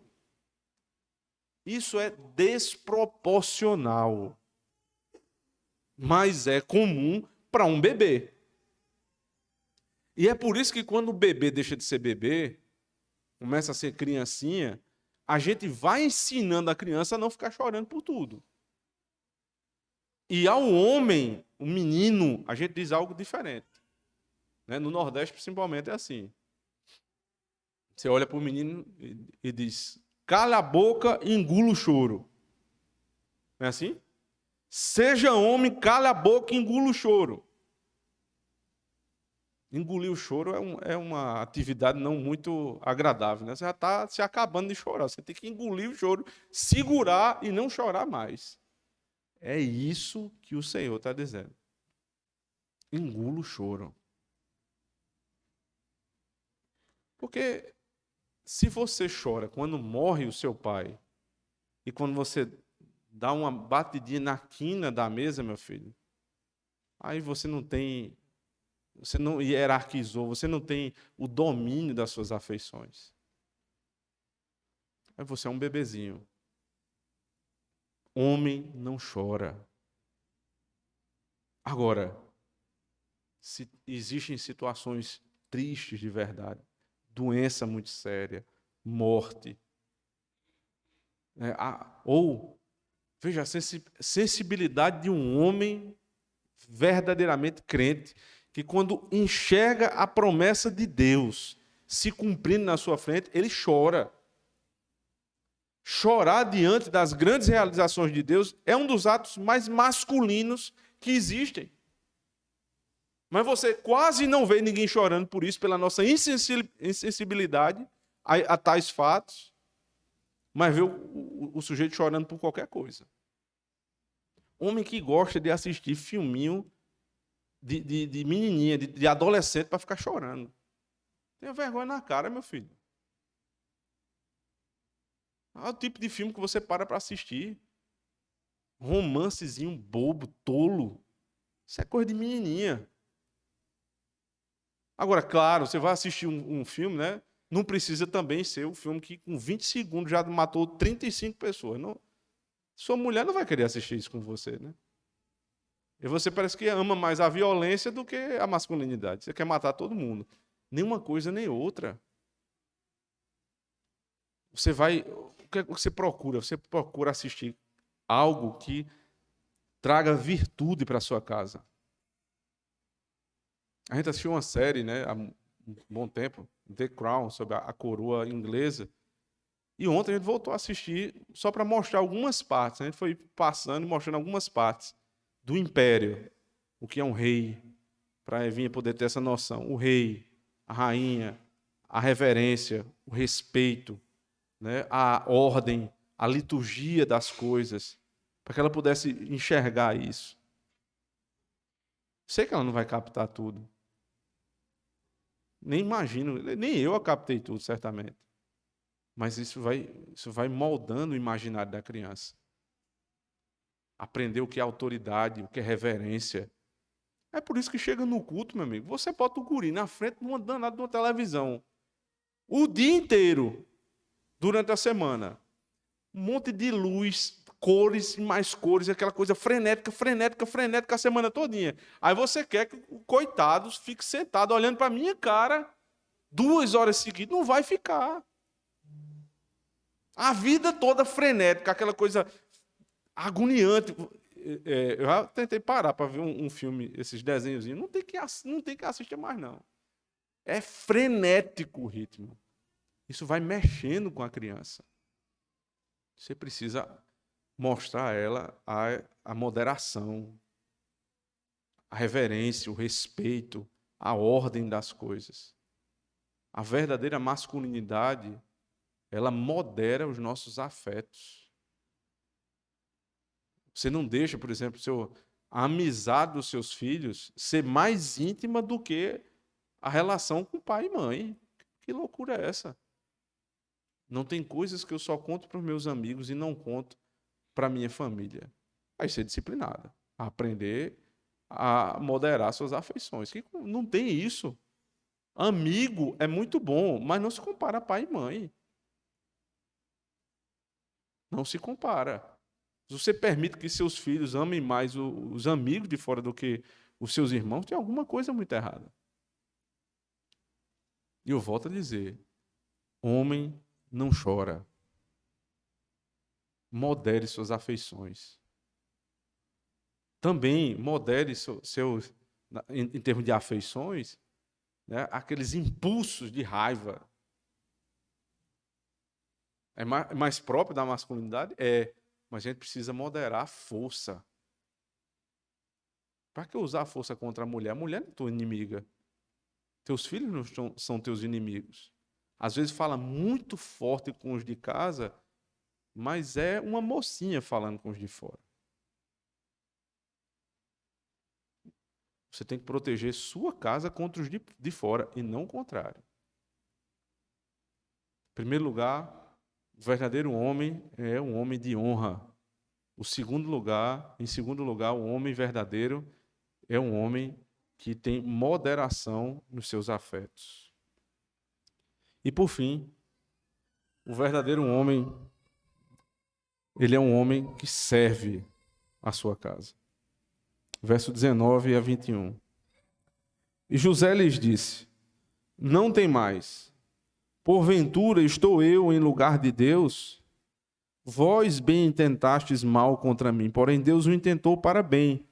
Isso é desproporcional, mas é comum para um bebê. E é por isso que quando o bebê deixa de ser bebê, começa a ser criancinha, a gente vai ensinando a criança a não ficar chorando por tudo. E ao homem, o menino, a gente diz algo diferente. No Nordeste, principalmente, é assim. Você olha para o menino e diz: cala a boca e engula o choro. Não é assim? Seja homem, cala a boca e engula o choro. Engolir o choro é uma atividade não muito agradável. Você já está se acabando de chorar. Você tem que engolir o choro, segurar e não chorar mais. É isso que o Senhor está dizendo. Engula o choro. Porque se você chora quando morre o seu pai, e quando você dá uma batidinha na quina da mesa, meu filho, aí você não hierarquizou, você não tem o domínio das suas afeições. Aí você é um bebezinho. Homem não chora. Agora, se existem situações tristes de verdade, doença muito séria, morte, né? Ou, veja, a sensibilidade de um homem verdadeiramente crente, que quando enxerga a promessa de Deus se cumprindo na sua frente, ele chora. Chorar diante das grandes realizações de Deus é um dos atos mais masculinos que existem. Mas você quase não vê ninguém chorando por isso, pela nossa insensibilidade a tais fatos, mas vê o sujeito chorando por qualquer coisa. Homem que gosta de assistir filminho de menininha, de adolescente, para ficar chorando. Tenha vergonha na cara, meu filho. É o tipo de filme que você para assistir. Romancezinho bobo, tolo. Isso é coisa de menininha. Agora, claro, você vai assistir um filme, né? Não precisa também ser o filme que com 20 segundos já matou 35 pessoas. Não, sua mulher não vai querer assistir isso com você, né? E você parece que ama mais a violência do que a masculinidade. Você quer matar todo mundo. Nenhuma coisa nem outra. Você vai... O que você procura? Você procura assistir algo que traga virtude para a sua casa. A gente assistiu uma série, né, há um bom tempo, The Crown, sobre a coroa inglesa. E ontem a gente voltou a assistir só para mostrar algumas partes. A gente foi passando e mostrando algumas partes do império. O que é um rei, para vir poder ter essa noção. O rei, a rainha, a reverência, o respeito, né, a ordem, a liturgia das coisas, para que ela pudesse enxergar isso. Sei que ela não vai captar tudo. Nem imagino, nem eu captei tudo, certamente. Mas isso vai moldando o imaginário da criança. Aprender o que é autoridade, o que é reverência. É por isso que chega no culto, meu amigo, você bota o guri na frente de uma danada de uma televisão. O dia inteiro, durante a semana. Um monte de luz, cores e mais cores, aquela coisa frenética, frenética, frenética a semana todinha. Aí você quer que o coitado fique sentado olhando para a minha cara 2 horas seguidas. Não vai ficar. A vida toda frenética, aquela coisa agoniante. Eu já tentei parar para ver um filme, esses desenhos. Não tem que assistir mais, não. É frenético o ritmo. Isso vai mexendo com a criança. Você precisa mostrar a ela a moderação, a reverência, o respeito, a ordem das coisas. A verdadeira masculinidade, ela modera os nossos afetos. Você não deixa, por exemplo, a amizade dos seus filhos ser mais íntima do que a relação com pai e mãe. Que loucura é essa? Não tem coisas que eu só conto para os meus amigos e não conto para a minha família. Vai ser disciplinada. Aprender a moderar suas afeições. Que não tem isso. Amigo é muito bom, mas não se compara a pai e mãe. Não se compara. Se você permite que seus filhos amem mais os amigos de fora do que os seus irmãos, tem alguma coisa muito errada. E eu volto a dizer, homem não chora. Modere suas afeições. Também modere seus em termos de afeições, né, aqueles impulsos de raiva. É mais próprio da masculinidade? É. Mas a gente precisa moderar a força. Para que usar a força contra a mulher? A mulher não é tua inimiga. Teus filhos não são teus inimigos. Às vezes fala muito forte com os de casa, mas é uma mocinha falando com os de fora. Você tem que proteger sua casa contra os de fora e não o contrário. Em primeiro lugar, o verdadeiro homem é um homem de honra. Em segundo lugar, o homem verdadeiro é um homem que tem moderação nos seus afetos. E por fim, o verdadeiro homem, ele é um homem que serve a sua casa. Verso 19 a 21. E José lhes disse: não tem mais. Porventura estou eu em lugar de Deus? Vós bem intentastes mal contra mim, porém Deus o intentou para bem,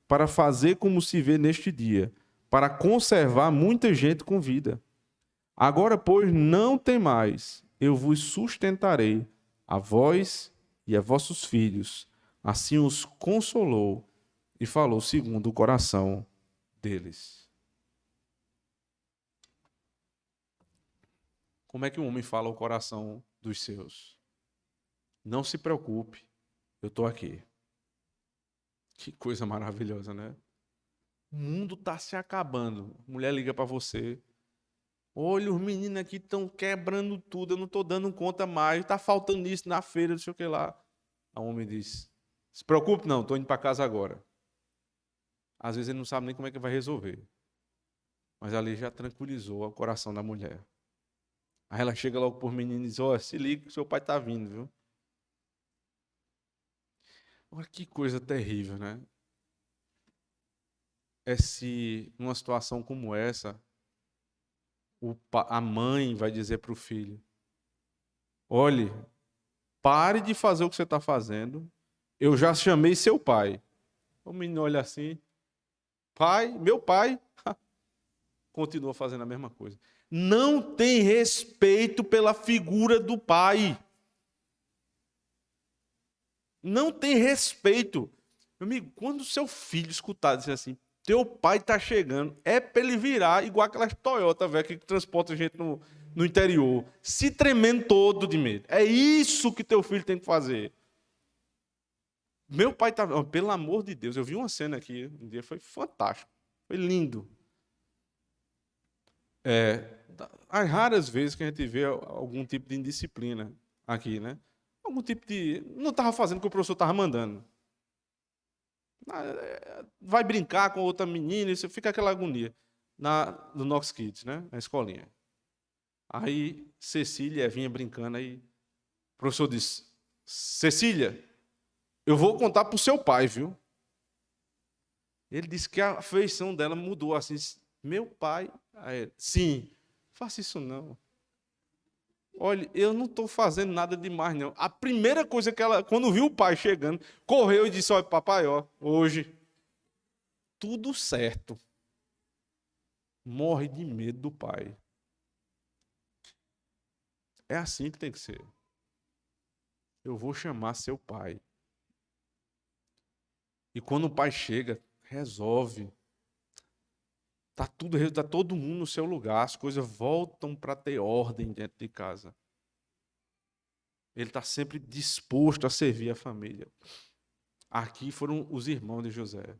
para fazer como se vê neste dia, para conservar muita gente com vida. Agora, pois, não tem mais, eu vos sustentarei, a vós e a vossos filhos. Assim os consolou e falou segundo o coração deles. Como é que um homem fala ao coração dos seus? Não se preocupe, eu estou aqui. Que coisa maravilhosa, né? O mundo está se acabando. A mulher liga para você. Olha, os meninos aqui estão quebrando tudo, eu não estou dando conta mais, está faltando isso na feira, não sei o que lá. O homem diz: se preocupe não, estou indo para casa agora. Às vezes ele não sabe nem como é que vai resolver. Mas ali já tranquilizou o coração da mulher. Aí ela chega logo para os meninos e diz: ó, se liga que seu pai está vindo, viu? Olha que coisa terrível, né? É se, numa situação como essa, a mãe vai dizer para o filho: olhe, pare de fazer o que você está fazendo, eu já chamei seu pai. O menino olha assim: pai, meu pai, continua fazendo a mesma coisa. Não tem respeito pela figura do pai. Não tem respeito. Meu amigo, quando o seu filho escutar dizer assim: teu pai está chegando, é para ele virar igual aquelas Toyota, velho, que transporta gente no interior, se tremendo todo de medo. É isso que teu filho tem que fazer. Meu pai tá, pelo amor de Deus, eu vi uma cena aqui um dia, foi fantástico, foi lindo. As raras vezes que a gente vê algum tipo de indisciplina aqui, né? Algum tipo de... não estava fazendo o que o professor estava mandando. Vai brincar com outra menina, isso fica aquela agonia. No Nox Kids, né? Na escolinha. Aí Cecília vinha brincando, aí o professor disse: Cecília, eu vou contar para o seu pai, viu? Ele disse que a afeição dela mudou assim. Meu pai, aí, sim, faça isso não. Olha, eu não estou fazendo nada demais, não. A primeira coisa que ela, quando viu o pai chegando, correu e disse: olha, papai, ó, hoje, tudo certo. Morre de medo do pai. É assim que tem que ser. Eu vou chamar seu pai. E quando o pai chega, resolve. Tá todo mundo no seu lugar, as coisas voltam para ter ordem dentro de casa. Ele está sempre disposto a servir a família. Aqui foram os irmãos de José.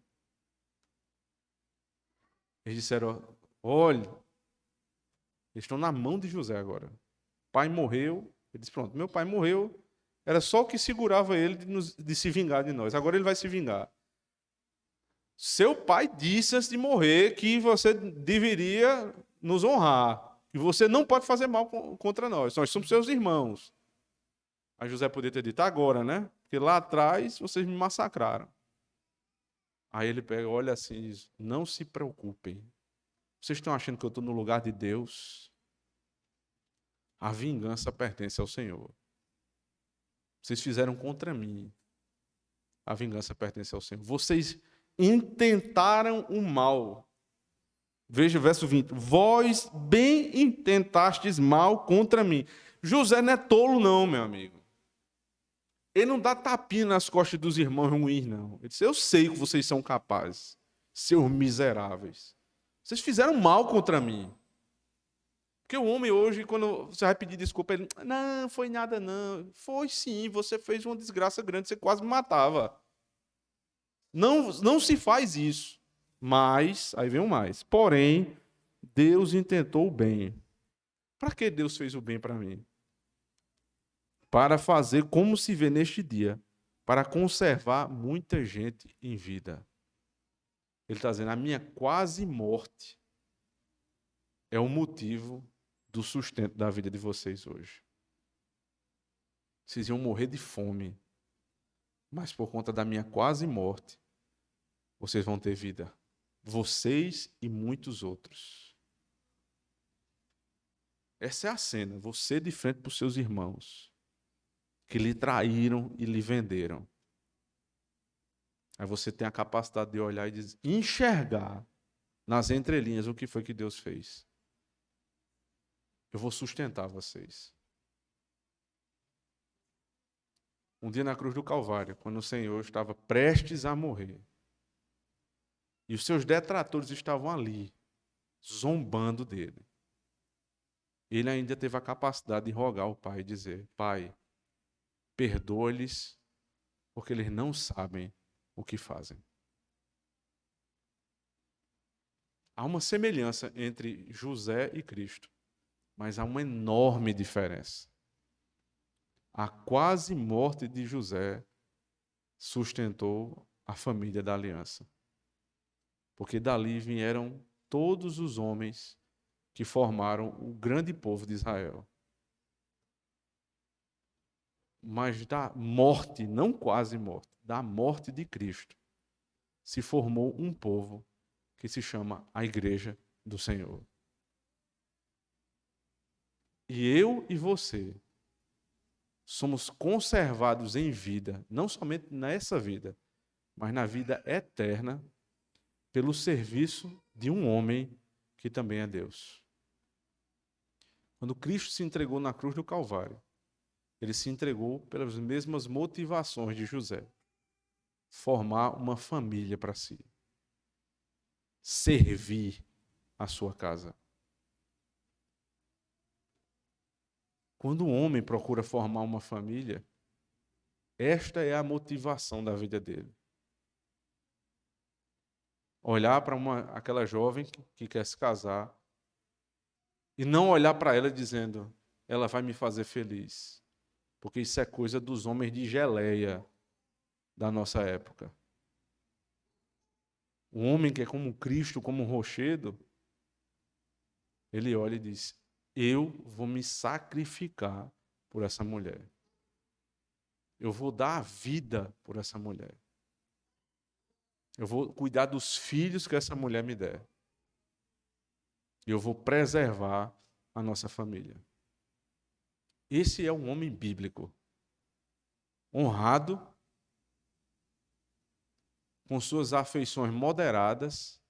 Eles disseram: olha, eles estão na mão de José agora. O pai morreu. Ele disse: pronto, meu pai morreu. Era só o que segurava ele de se vingar de nós. Agora ele vai se vingar. Seu pai disse antes de morrer que você deveria nos honrar. Que você não pode fazer mal contra nós. Nós somos seus irmãos. Aí José poderia ter dito: agora, né? Porque lá atrás vocês me massacraram. Aí ele pega, olha assim e diz: não se preocupem. Vocês estão achando que eu estou no lugar de Deus? A vingança pertence ao Senhor. Vocês fizeram contra mim. A vingança pertence ao Senhor. Vocês intentaram o mal. Veja o verso 20. Vós bem intentastes mal contra mim. José não é tolo não, meu amigo. Ele não dá tapinha nas costas dos irmãos ruins, não. Ele diz: eu sei que vocês são capazes, seus miseráveis. Vocês fizeram mal contra mim. Porque o homem hoje, quando você vai pedir desculpa, ele: não, foi nada não. Foi sim, você fez uma desgraça grande, você quase me matava. Não se faz isso. Mas, aí vem um mais. Porém, Deus intentou o bem. Para que Deus fez o bem para mim? Para fazer como se vê neste dia, para conservar muita gente em vida. Ele está dizendo, a minha quase morte é o motivo do sustento da vida de vocês hoje. Vocês iam morrer de fome, mas por conta da minha quase morte, vocês vão ter vida. Vocês e muitos outros. Essa é a cena, você de frente para os seus irmãos, que lhe traíram e lhe venderam. Aí você tem a capacidade de olhar e enxergar nas entrelinhas o que foi que Deus fez. Eu vou sustentar vocês. Um dia na cruz do Calvário, quando o Senhor estava prestes a morrer, e os seus detratores estavam ali, zombando dele, ele ainda teve a capacidade de rogar ao Pai e dizer, Pai, perdoa-lhes, porque eles não sabem o que fazem. Há uma semelhança entre José e Cristo, mas há uma enorme diferença. A quase morte de José sustentou a família da aliança. Porque dali vieram todos os homens que formaram o grande povo de Israel. Mas da morte, não quase morte, da morte de Cristo, se formou um povo que se chama a Igreja do Senhor. E eu e você somos conservados em vida, não somente nessa vida, mas na vida eterna, pelo serviço de um homem que também é Deus. Quando Cristo se entregou na cruz do Calvário, ele se entregou pelas mesmas motivações de José. Formar uma família para si. Servir a sua casa. Quando o homem procura formar uma família, esta é a motivação da vida dele. Olhar para aquela jovem que quer se casar e não olhar para ela dizendo, ela vai me fazer feliz. Porque isso é coisa dos homens de geleia da nossa época. O homem que é como Cristo, como um rochedo, ele olha e diz, eu vou me sacrificar por essa mulher. Eu vou dar a vida por essa mulher. Eu vou cuidar dos filhos que essa mulher me der. E eu vou preservar a nossa família. Esse é um homem bíblico. Honrado, com suas afeições moderadas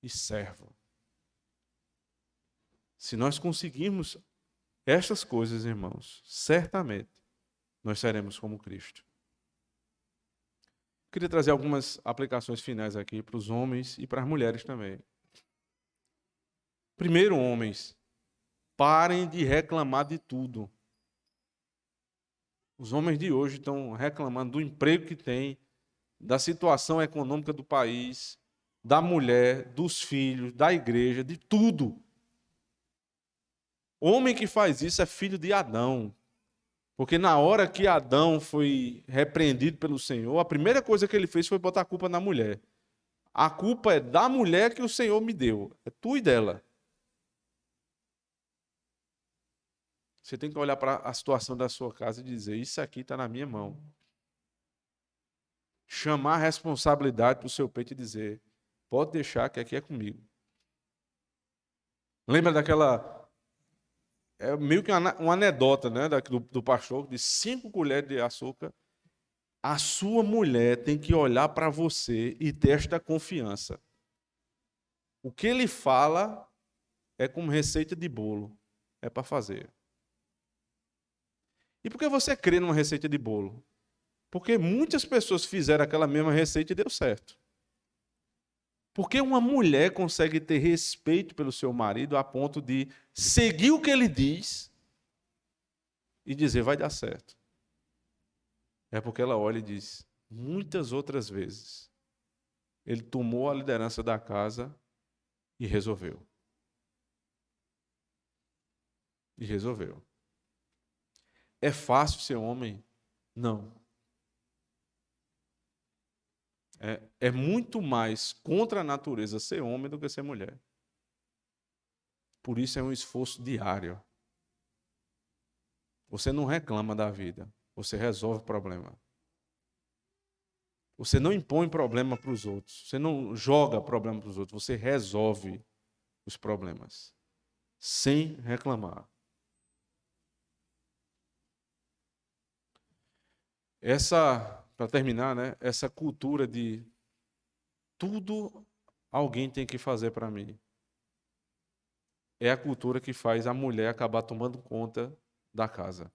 e servo. Se nós conseguirmos estas coisas, irmãos, certamente nós seremos como Cristo. Queria trazer algumas aplicações finais aqui para os homens e para as mulheres também. Primeiro, homens, parem de reclamar de tudo. Os homens de hoje estão reclamando do emprego que têm, da situação econômica do país, da mulher, dos filhos, da igreja, de tudo. Homem que faz isso é filho de Adão. Porque na hora que Adão foi repreendido pelo Senhor, a primeira coisa que ele fez foi botar a culpa na mulher. A culpa é da mulher que o Senhor me deu. É tu e dela. Você tem que olhar para a situação da sua casa e dizer, isso aqui está na minha mão. Chamar a responsabilidade para o seu peito e dizer, pode deixar que aqui é comigo. Lembra daquela... É meio que uma anedota, né, do pastor, de 5 colheres de açúcar. A sua mulher tem que olhar para você e ter esta confiança. O que ele fala é como receita de bolo. É para fazer. E por que você crê numa receita de bolo? Porque muitas pessoas fizeram aquela mesma receita e deu certo. Porque uma mulher consegue ter respeito pelo seu marido a ponto de seguir o que ele diz e dizer, vai dar certo. É porque ela olha e diz, muitas outras vezes, ele tomou a liderança da casa e resolveu. E resolveu. É fácil ser homem? Não. É muito mais contra a natureza ser homem do que ser mulher. Por isso é um esforço diário. Você não reclama da vida, você resolve o problema. Você não impõe problema para os outros, você não joga problema para os outros, você resolve os problemas, sem reclamar. Para terminar, né, essa cultura de tudo alguém tem que fazer para mim, é a cultura que faz a mulher acabar tomando conta da casa.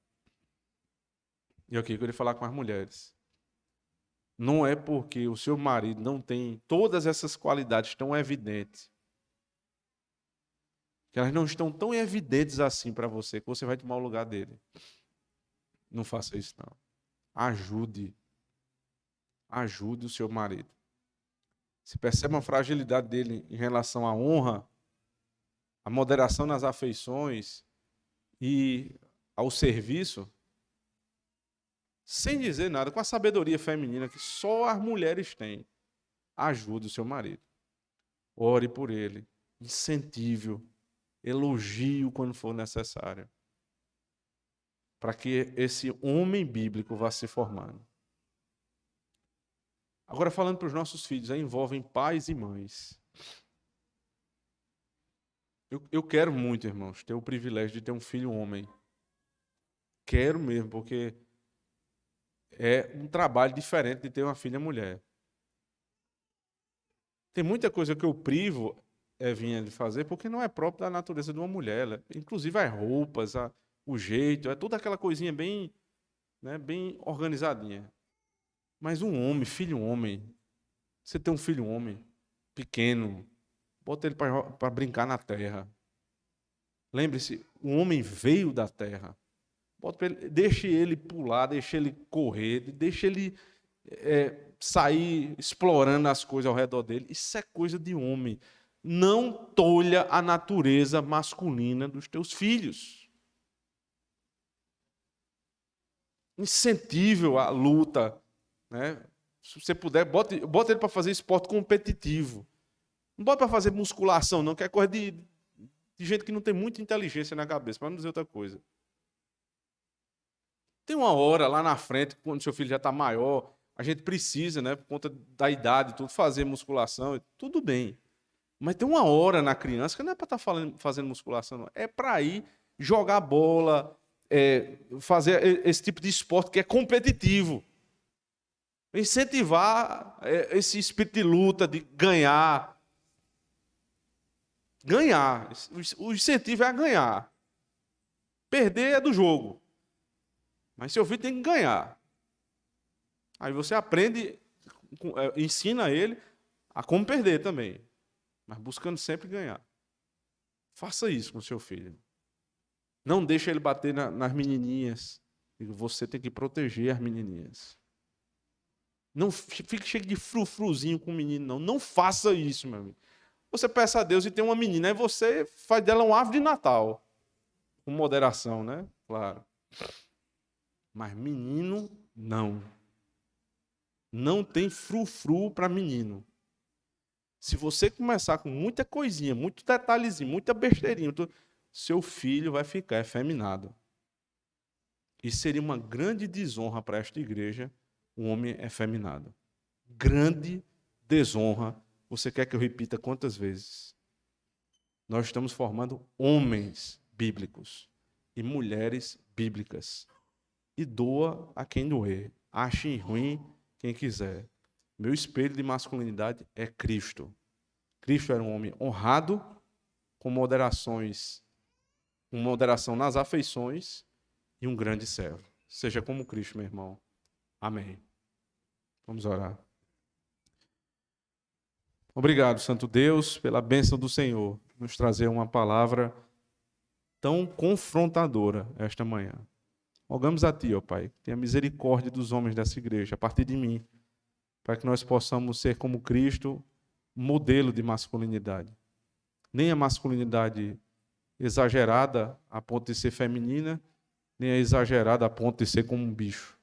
E aqui eu queria falar com as mulheres. Não é porque o seu marido não tem todas essas qualidades tão evidentes, que elas não estão tão evidentes assim para você, que você vai tomar o lugar dele. Não faça isso, não. Ajude. Ajude o seu marido. Se percebe uma fragilidade dele em relação à honra, à moderação nas afeições e ao serviço, sem dizer nada, com a sabedoria feminina que só as mulheres têm, ajude o seu marido. Ore por ele, incentive-o, elogie-o quando for necessário, para que esse homem bíblico vá se formando. Agora, falando para os nossos filhos, aí envolvem pais e mães. Eu quero muito, irmãos, ter o privilégio de ter um filho homem. Quero mesmo, porque é um trabalho diferente de ter uma filha mulher. Tem muita coisa que eu privo Evinha de fazer, porque não é próprio da natureza de uma mulher. Inclusive as roupas, o jeito, é toda aquela coisinha bem, né, bem organizadinha. Mas um homem, filho homem, você tem um filho homem, pequeno, bota ele para brincar na terra. Lembre-se, o homem veio da terra. Deixe ele pular, deixe ele correr, deixe ele sair explorando as coisas ao redor dele. Isso é coisa de homem. Não tolha a natureza masculina dos teus filhos. Incentive a luta, né? Se você puder, bota ele para fazer esporte competitivo. Não bota para fazer musculação, não, que é coisa de gente que não tem muita inteligência na cabeça, para não dizer outra coisa. Tem uma hora lá na frente, quando seu filho já está maior, a gente precisa, né, por conta da idade, tudo, fazer musculação, tudo bem. Mas tem uma hora na criança que não é para estar fazendo musculação, não. É para ir jogar bola, fazer esse tipo de esporte que é competitivo. Incentivar esse espírito de luta, de ganhar. Ganhar. O incentivo é a ganhar. Perder é do jogo. Mas seu filho tem que ganhar. Aí você aprende, ensina ele a como perder também. Mas buscando sempre ganhar. Faça isso com seu filho. Não deixe ele bater nas menininhas. Você tem que proteger as menininhas. Não fique cheio de frufruzinho com o menino, não. Não faça isso, meu amigo. Você peça a Deus e tem uma menina, aí você faz dela um árvore de Natal. Com moderação, né? Claro. Mas menino, não. Não tem frufru para menino. Se você começar com muita coisinha, muito detalhezinho, muita besteirinha, seu filho vai ficar efeminado. E seria uma grande desonra para esta igreja um homem efeminado. Grande desonra. Você quer que eu repita quantas vezes? Nós estamos formando homens bíblicos e mulheres bíblicas. E doa a quem doer. Ache ruim quem quiser. Meu espelho de masculinidade é Cristo. Cristo era um homem honrado, com moderação nas afeições e um grande servo. Seja como Cristo, meu irmão. Amém. Vamos orar. Obrigado, Santo Deus, pela bênção do Senhor, nos trazer uma palavra tão confrontadora esta manhã. Rogamos a Ti, ó Pai, tenha misericórdia dos homens dessa igreja, a partir de mim. para que nós possamos ser como Cristo, modelo de masculinidade. Nem a masculinidade exagerada a ponto de ser feminina, nem a exagerada a ponto de ser como um bicho,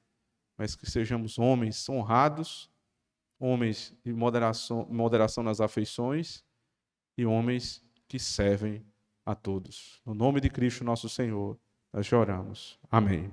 mas que sejamos homens honrados, homens de moderação nas afeições e homens que servem a todos. No nome de Cristo nosso Senhor, nós oramos. Amém.